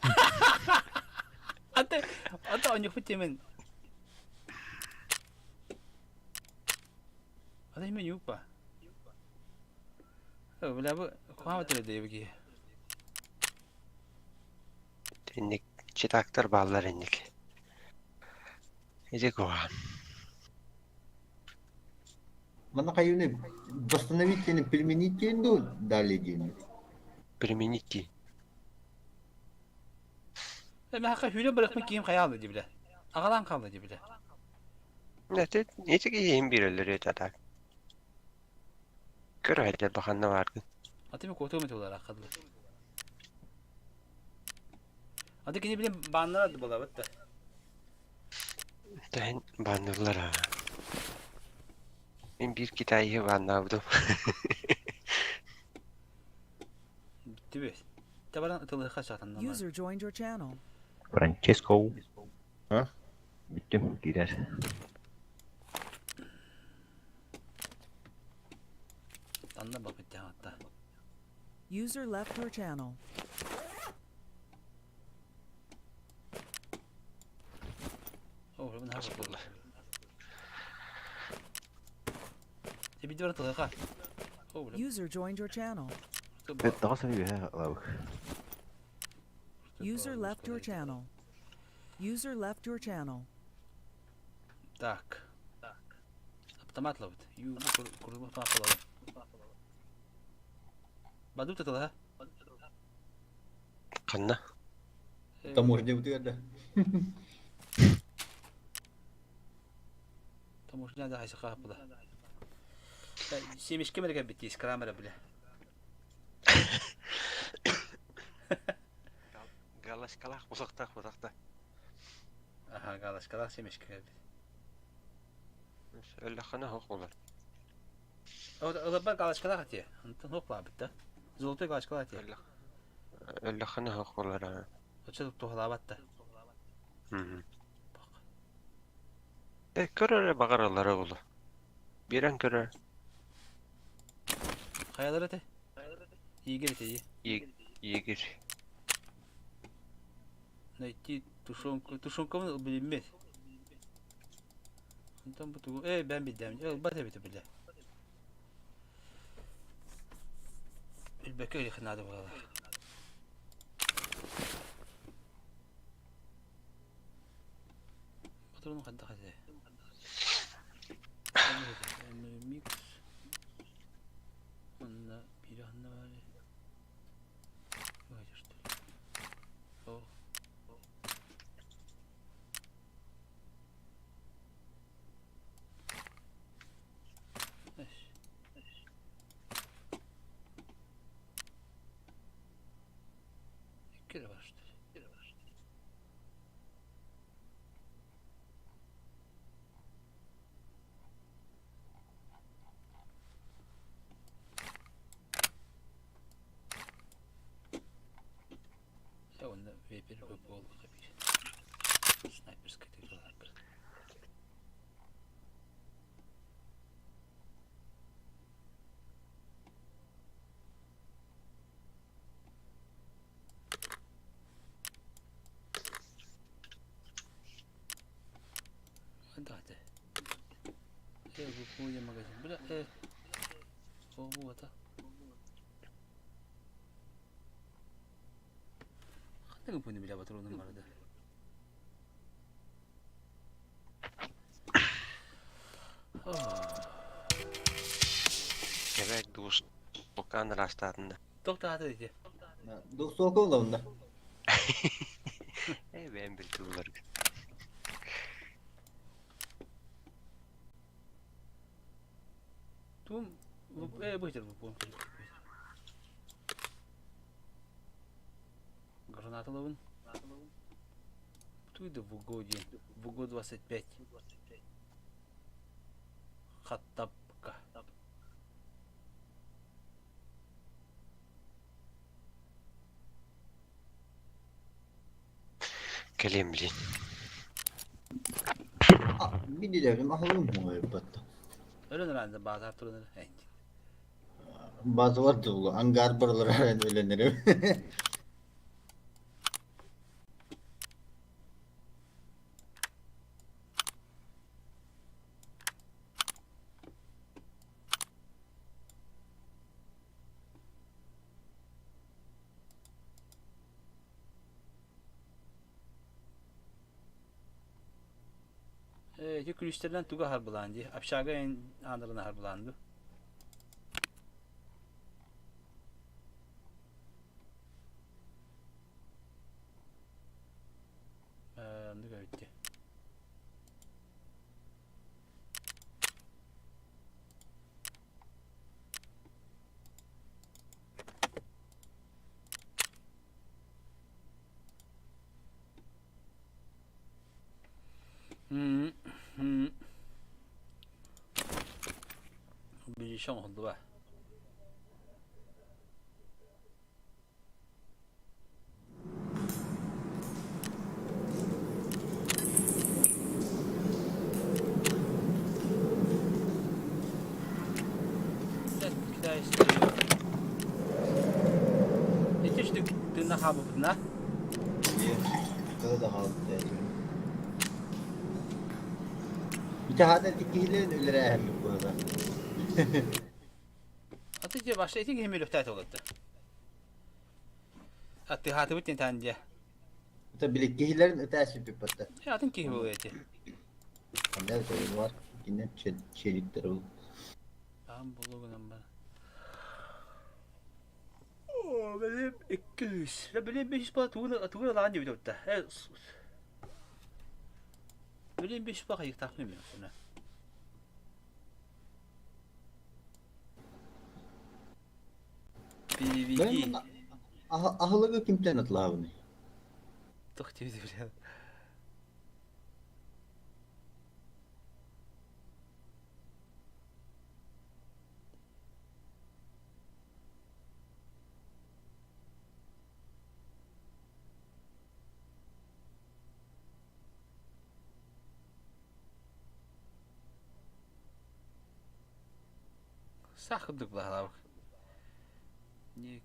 Anta onu fitimin. Ada hemen yok ba. Öyle bu kuhamet öyle bagi. Indik çitaktır ballar indik. Иди гоған. Mana kayo ne? Восстановить не применить ну дали деньги. Применить. Ben hakikaten hüle bırakmak kim hayal diye bile. Ağalan kaldı diye bile. Ne ki yiyeyim bir ölür atak. Kör haydi bakan ne vardı. Atımı kotuğumet olarak kadın. Adı ki ne bileyim banlar adı bula batta. Dahin bandırlar ha. Ben bir kitayı bandavdım. Bitti be. Tabaran atılığı kaç atından var. User joined your channel. Francesco. Ha? Bittim girer. Anla bak bitti hatta. User left your channel. Oh, ben her şey oldu. Bir de var atılığı kaç. Oh, User joined your channel. Daha seviyor ha. Bak. User left your channel. User left your channel. Так. Автомат ловит. Курдума автомат ловит. Бадут это, да? Kanna. Таможня вот это. Taможня да, хайса капы да. Семешке мереке битти, скрамера бile. Galaşkalak uzakta. Aha, galaşkalar семешке. Öyle kana hoş olur. O da galaşkalar atıyor. Anladın hopla bitti. Zoltu galaşkalar atıyor. Öyle kana hoş olur ha. O çocuk tohla battı. Hı. Köröre bakaraları olu. Biren körör. Kayalar ete. İyi gel ete iyi. Yigir. Найти тушенку. Тушенка mı bilinmez. Tam bu tuğu. Ben bildim. Batı bitti bile. البكر يخنا هذا والله. بطلون قد دخل. ميكس. أنا بيرهنا عليه. ما جرت. أوه. إيش. كده başladı. Ya onda V1 bu oldu tabii. Sniper sıkıntı var. Hadi. Bu koyma magazin. Bırak. Bu hata. Hangi bunu bile batırıldım arada. Demek dost Okan rastladığında. Doktor hadi dedi. Dostu okul da bunda. Ben bir tuğlar. Tum bu işte bu. Гранатоловын. Туйда в угоде. В угод 25. Хаттапка. Kelimli. Bir dilerim alalım mı battı? Ölen herhalde bazı hatırlanır. Bazı vardı bu. Angar buralara ben öğrenirim. Külüşlerden tuga harbulandı. Apşaga en andırına harbulandı. Ne gördü? Bir şey oldu be. Tırnak abi bunlar. Böyle daha mütehadet ikilerin ülere ehemmiyet burada. Atıcı başta etin gibi lühtet oldu. Attı hatı bütün tane. Tabi bilekkihilerin ötesi bir battı. Atın ki bu eti. Ne sorun var? Yine çelikler oldu. Tamam buluğunum ben. Benim 200. Benim 500 para tuğla lan diyor da. Benim 500 para yık takmıyor musun? Ben ahlığı kimden atla bunu? Tok diyor diyor. Сахудук баглав. Не.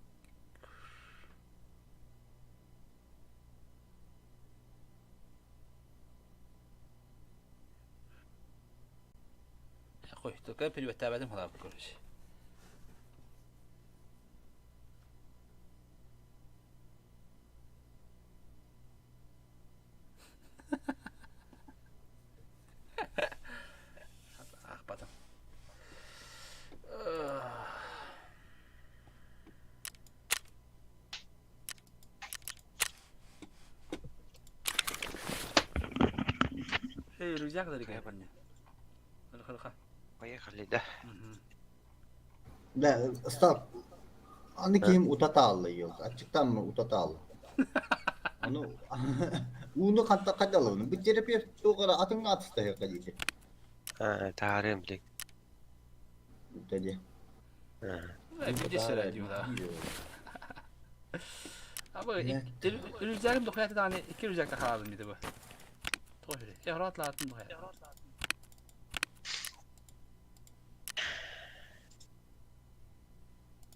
Ой, только перевертабадым глав, короче. Ах, потом. Эй, рюкзак дали, как я Хорошо. Поехали, да? Да, Став, аны кийим утатааллы yok. Açıktan mı utataаллы? Onu уну кантта кайдалыбын. Бу терапевт тоғара атыңа атыста хакка дейді. Таарым билек. Тади. Видишь, радио, да. Ama rüzgarım da hayatı da hani 2 rüzgar da kaldım dedi bu. Doğru. Ya rahatla attım bu hayatı.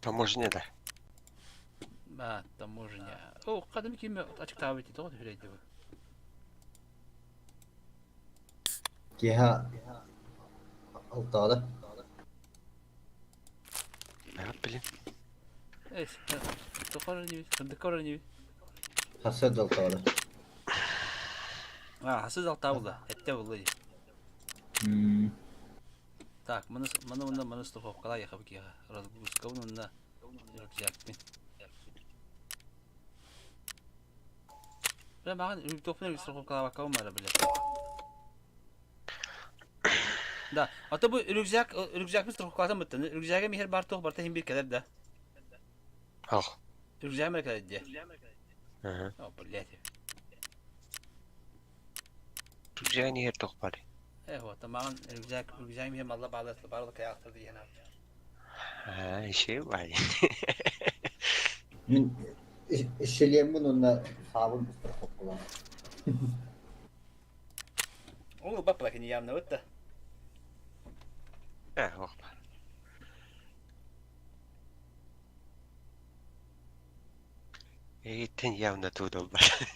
Таможня, да? Ha, taможня. O kadın kim açık daveti doğru öyleydi bu. Geha алтаада. Ne bileyim. Evet. Doktor gibi, doktor gibi. Хасад алтаада. Ha, hasız altta oldu. Ette oldu. Так, мы страховка я хабки разгрузка на рюкзак. Бля, маган рюкзакны страховка вакаумара, бля. Да, а то bu rüzgâkın страховкасын быттын. Rüzgâga мехер бар тоқ барта хим бир келер да. Ал. Rüzgâga мер келер де. О, блядь. Рюкзак не хер тоқпады. Вот, тамаган rüzgâga мехер малла bağlasın, barlık ayaktırdı yana. Şey var. Мен шелембин онна сабын страховкалар. Onu bak bakın yamna öt da. Bak. Eğitim явно туда бар.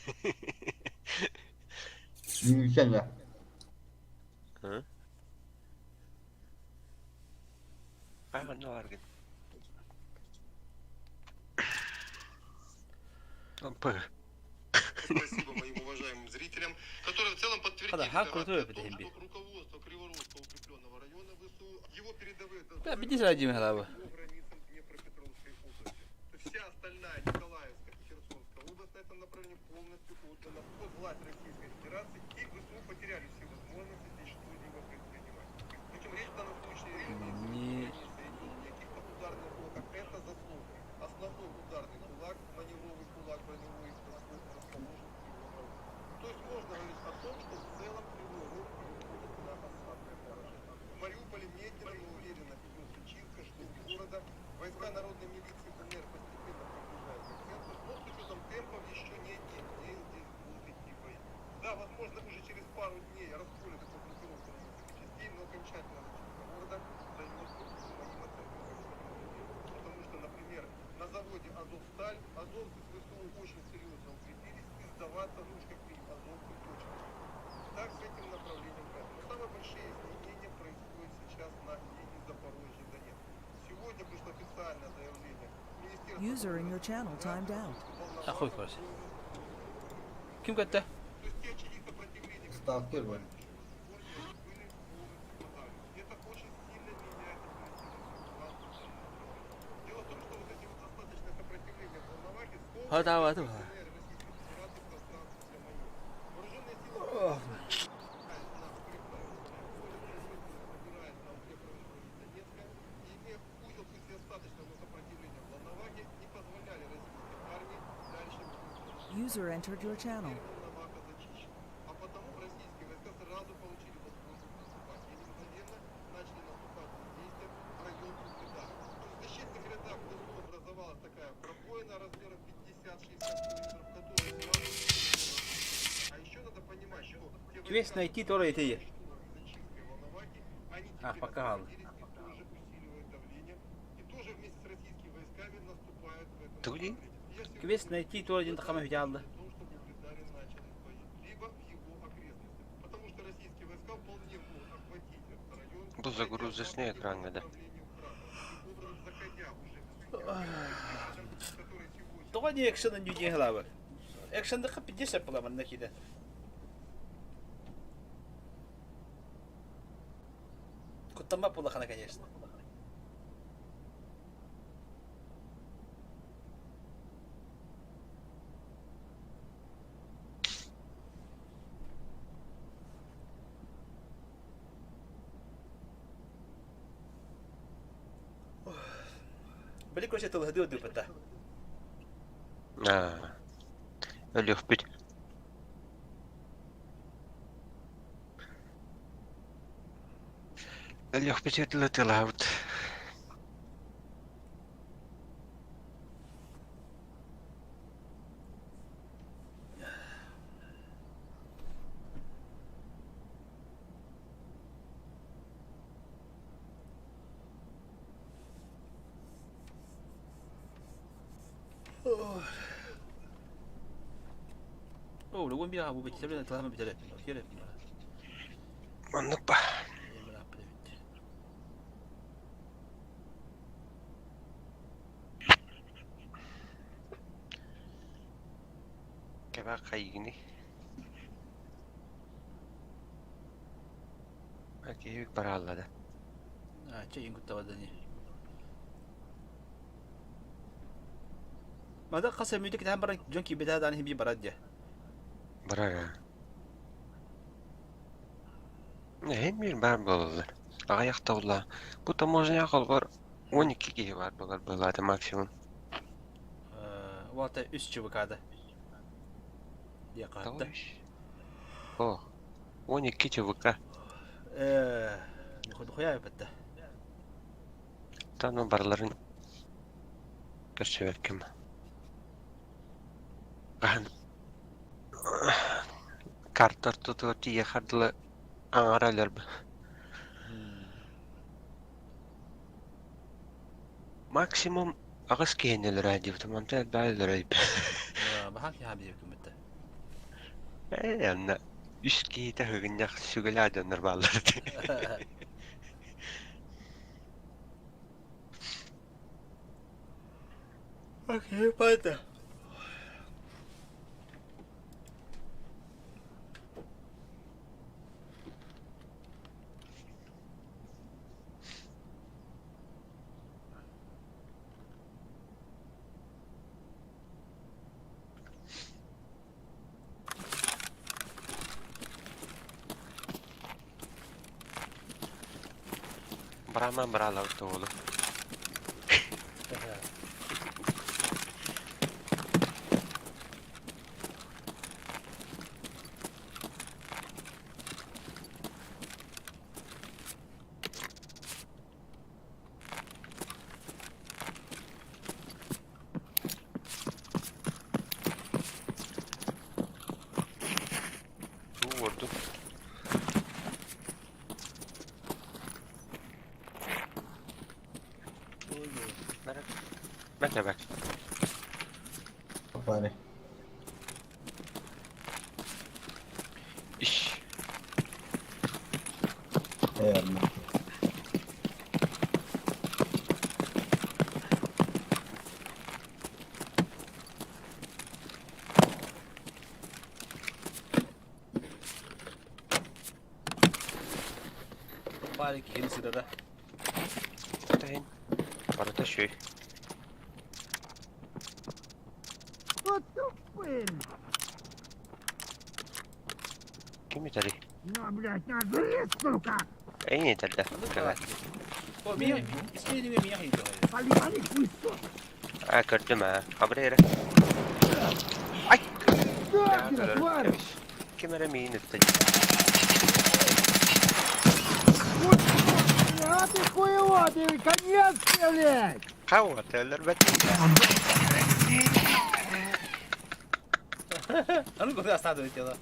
Sen ya. Ne var ki? Спасибо моим уважаемым зрителям, которые в целом подтвердили руководство Криворусского укрепленного района ВСУ, его передовые Да, беги ради меня, по границам Днепропетровской области. Вся остальная Николаевская и Херсонская область на этом направлении полностью отдана под власть Российской Федерации, и ВСУ потеряли все возможности здесь что-либо предпринимать. Причем речь в данном случае каких-то ударных блоков. Это заслуга. Основной ударный кулак, маневровый кулак, броневой расположен в Кривом Рогу. То есть можно говорить о том, что в целом Кривой Рог переходит на осадное положение. В Мариуполе медленно и уверенно идет зачистка города. Войска народной милиции ДНР постепенно приближаются к центру, но с учетом темпов еще нет дней здесь будут идти бои. Да, возможно, уже через пару дней расколют эту группировку на несколько частей, но окончательно зачистка города займет, по моим оценкам, потому что, например, на заводе Азовсталь азовцы с ВСУ очень серьезно укрепились, и сдаваться, ну уж как минимум, азовцы точно. Так с этим направлением. Но самые большие изменения происходят сейчас на линии Запорожье-Донецк. Сегодня пришло официальное заявление Министерства... User in your channel timed out. Охуй, короче. Kim kattı? То есть те очевидно противления... Став первый. Это очень сильно меняет ситуацию. Дело в том, что вот эти вот достаточно сопротивления в Волновахе Ha, da var. Российской Федерации в пространстве для майора. Вооруженные силы пробирает на укрепрайоне Донецка, и имея узел, пусть и остаточного, но сопротивления в Волновахе, не позволяли российской армии дальше User entered your channel. Волноваха зачищена. А потому российские войска сразу получили возможность наступать. И мгновенно начали наступательные действия в район Угледара. То есть в защитных рядах ВСУ образовалась такая пробоина размером 50-60 километров, которая сразу... А еще надо понимать, что те Квест найти тоже это есть. зачисткой Волновахи, они А, теперь пока. освободились и тоже усиливают давление Тули? Квест найти то один такой взял. Либо в его окрестностях. Потому что российские войска вполне могут охватить этот район. Bu загрузочный экран, да. Таким образом, заходя уже в который сегодня То не экшен не день главы. Экшен да 50 было на кида. Кутама пулахана, конечно. Бали короче тыл хады өтіп бітті. Өлех бит. Өлех бит өтілі аут. О, lu bir daha bu bitirme tamam bitirelim. Bitirelim. Anlık ba. Keba kayını. Belki büyük para aldı. Ha, çayın kutlamadın ya. Mada qasam yudik tan barang jonki bidadan hibi baradya. Bırak. Hem bir bar bollar. Ayakta ola. Bu tamonya akıl var. 12 kişi var buralarda maksimum. Vata üst çubukada. Yaqatta. Tavuş. Oh. 12 çubuk. Nixud xoya bitta. Tanı barların. Görsevek kim? Kan. Kartar tutuyor diye kartlı ağırlar mı? Maksimum ağız kehendeler hadi tamam da bağlılar. Bahak ya habibikum bitta. Yani üst kiyete hırgınyak şugala adamlar bağlılar. Okay, pada. Brahma brala oğlum. Vurdu. Bekle bak. Bari. İş. Eyvallah. Bari ki henüz sırada. Dahin. Arada şey. Kim itari? En yeterli. Evet. O miya, ismi ne miya hiyo. Ha gördüm ha. Haberi yere. Ay. Kimere miyin etti? Kau atıyorlar bak. Ano ko asado ito da.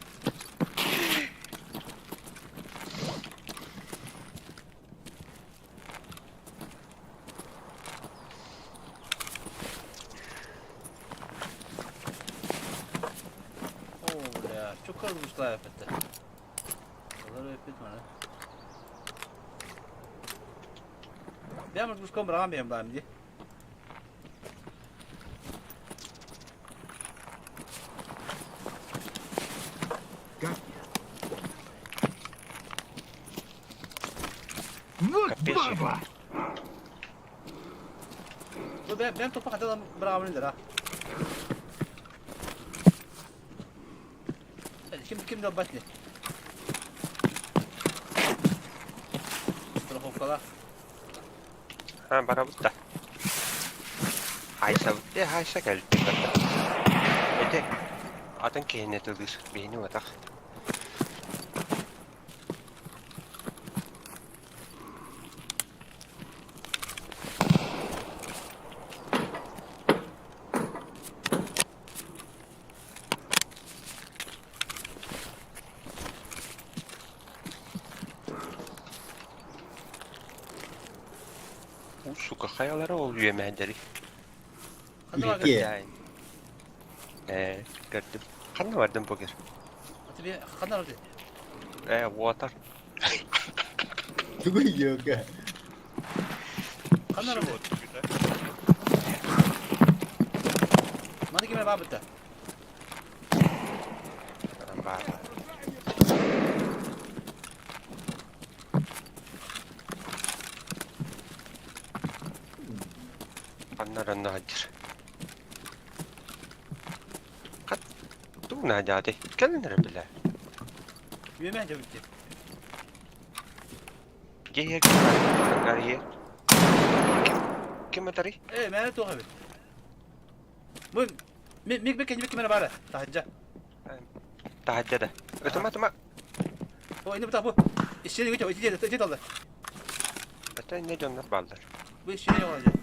klavye yapıttı. Onlar yapıttı bana. Ben mi kuşkom bırakam benim bana diye. Вот Капец. баба! Ben topa kadar bırakam nedir ha? Kim de batlı? Страховкала. Ha bana bu da. Haysa bu da haysa geldi. Ete adın kehine tılır. Beyni vatak. Bu suka kayalara oluyor mehderi. Hadi bak. İki. Yani. Gördüm. Kanı vardım bugün. Hadi bir kadar oldu. Water. Çok iyi yok ha. Kadar oldu. Mana kime babıttı? Var. Kanların nadir. Kat. Dur ne hadi. Gelin bile. Yemeğe de bitti. Gel gel. Kim atari? Mene toğa bir. Bu mik bekenci kime bara? Tahacca. Tahacca da. Ötüme. O ini bu. İşini götür. İçi daldı. Öte ne canlar ballar. Bu işini olacak.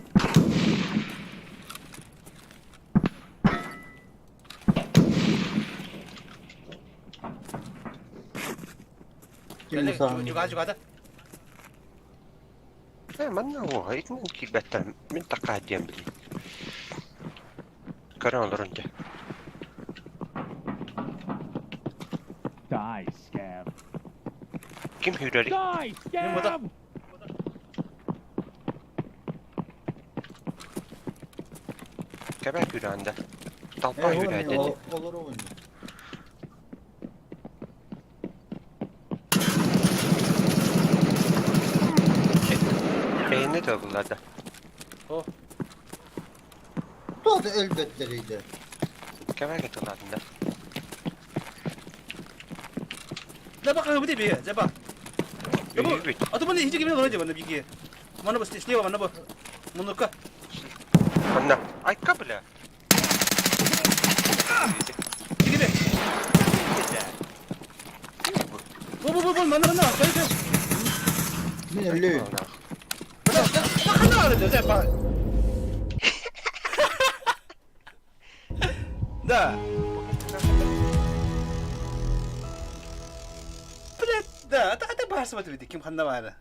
Kim bu sahne? Yukarıda. Man هو هيك ممكن better من تقاعدين بلي. كران لرنجة. Die, scab. Kim hüreri? Die, bu da. scab! Kebek hürü anda. Talpa hürü dedi. Olur o oyunu. Beyni de bunlarda. O. Tadı elbetleriydi. Kebek etiladında. Ne bakın bu diye ceba. Bu. Büyük. Atı bunu hiç gibi olacak bana bilgi. Mana bu sesliyor bana bu. Munuka. Anna. Ay kabla. Gibi. Bu mana. Söyle. Ne öyle? Bakın ne var ceba. Da. Da, ada bahasa betul itu Kim Khan var.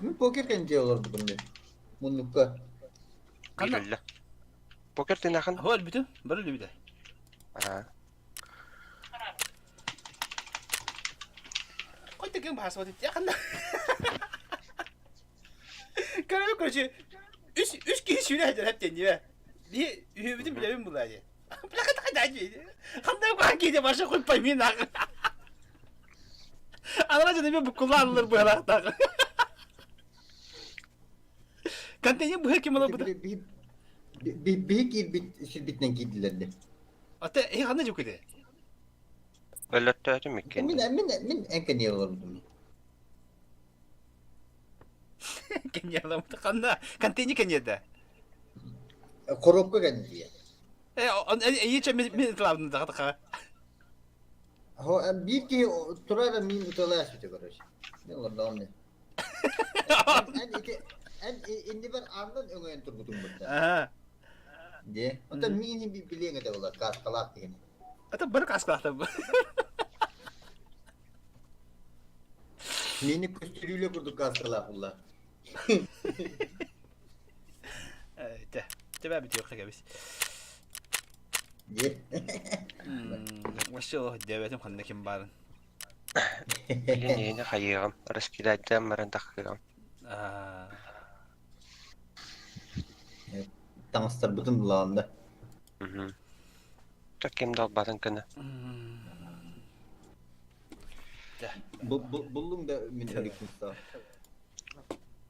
Mi poker kence olur bu bunda. Munlukka. Bilirler. Poker tinakan. هو اللي بده برا اللي بده. Ha. قلت كم bahasa betul ya kan. Karena kau sih, üç kişi şunu ajar hep deniyor. Dia bütün bile ben bulacağım. Plakat tak ada aja. Hamda kau hangi dia başa koy paymin nak. Anladın mı bu kullanılır bu halakta. Kantinya bu hekim ola bu da. Bir şirbetten giydilerdi. Hatta anladın mı kedi? Öyle dedim mi ki? Min enke niye olur bu bunda? Kenya lah muka kanna. Kantinya Kenya dah. Korokka kence ya. İyi çem min kelabın da kata. Ho bir ki turara min utalaş bir karış. Ne olur da onu. En indi ben ardan öngön turbutum burada. Aha. Diye. Hatta min bir bileğe de ola kalak diye. Hatta baru kas kelas tabu. Nini kusturiyle kurduk kalak ulla. Dah. Coba bitiyor kagak bis. Ye. Вообще девятым ханна ким барын. Лене хайыгам. Раскидайдан маран тахыгам. Таңыстар бүтін бұлағында. Таким долбатын кыны. Бұлың да мен өліксін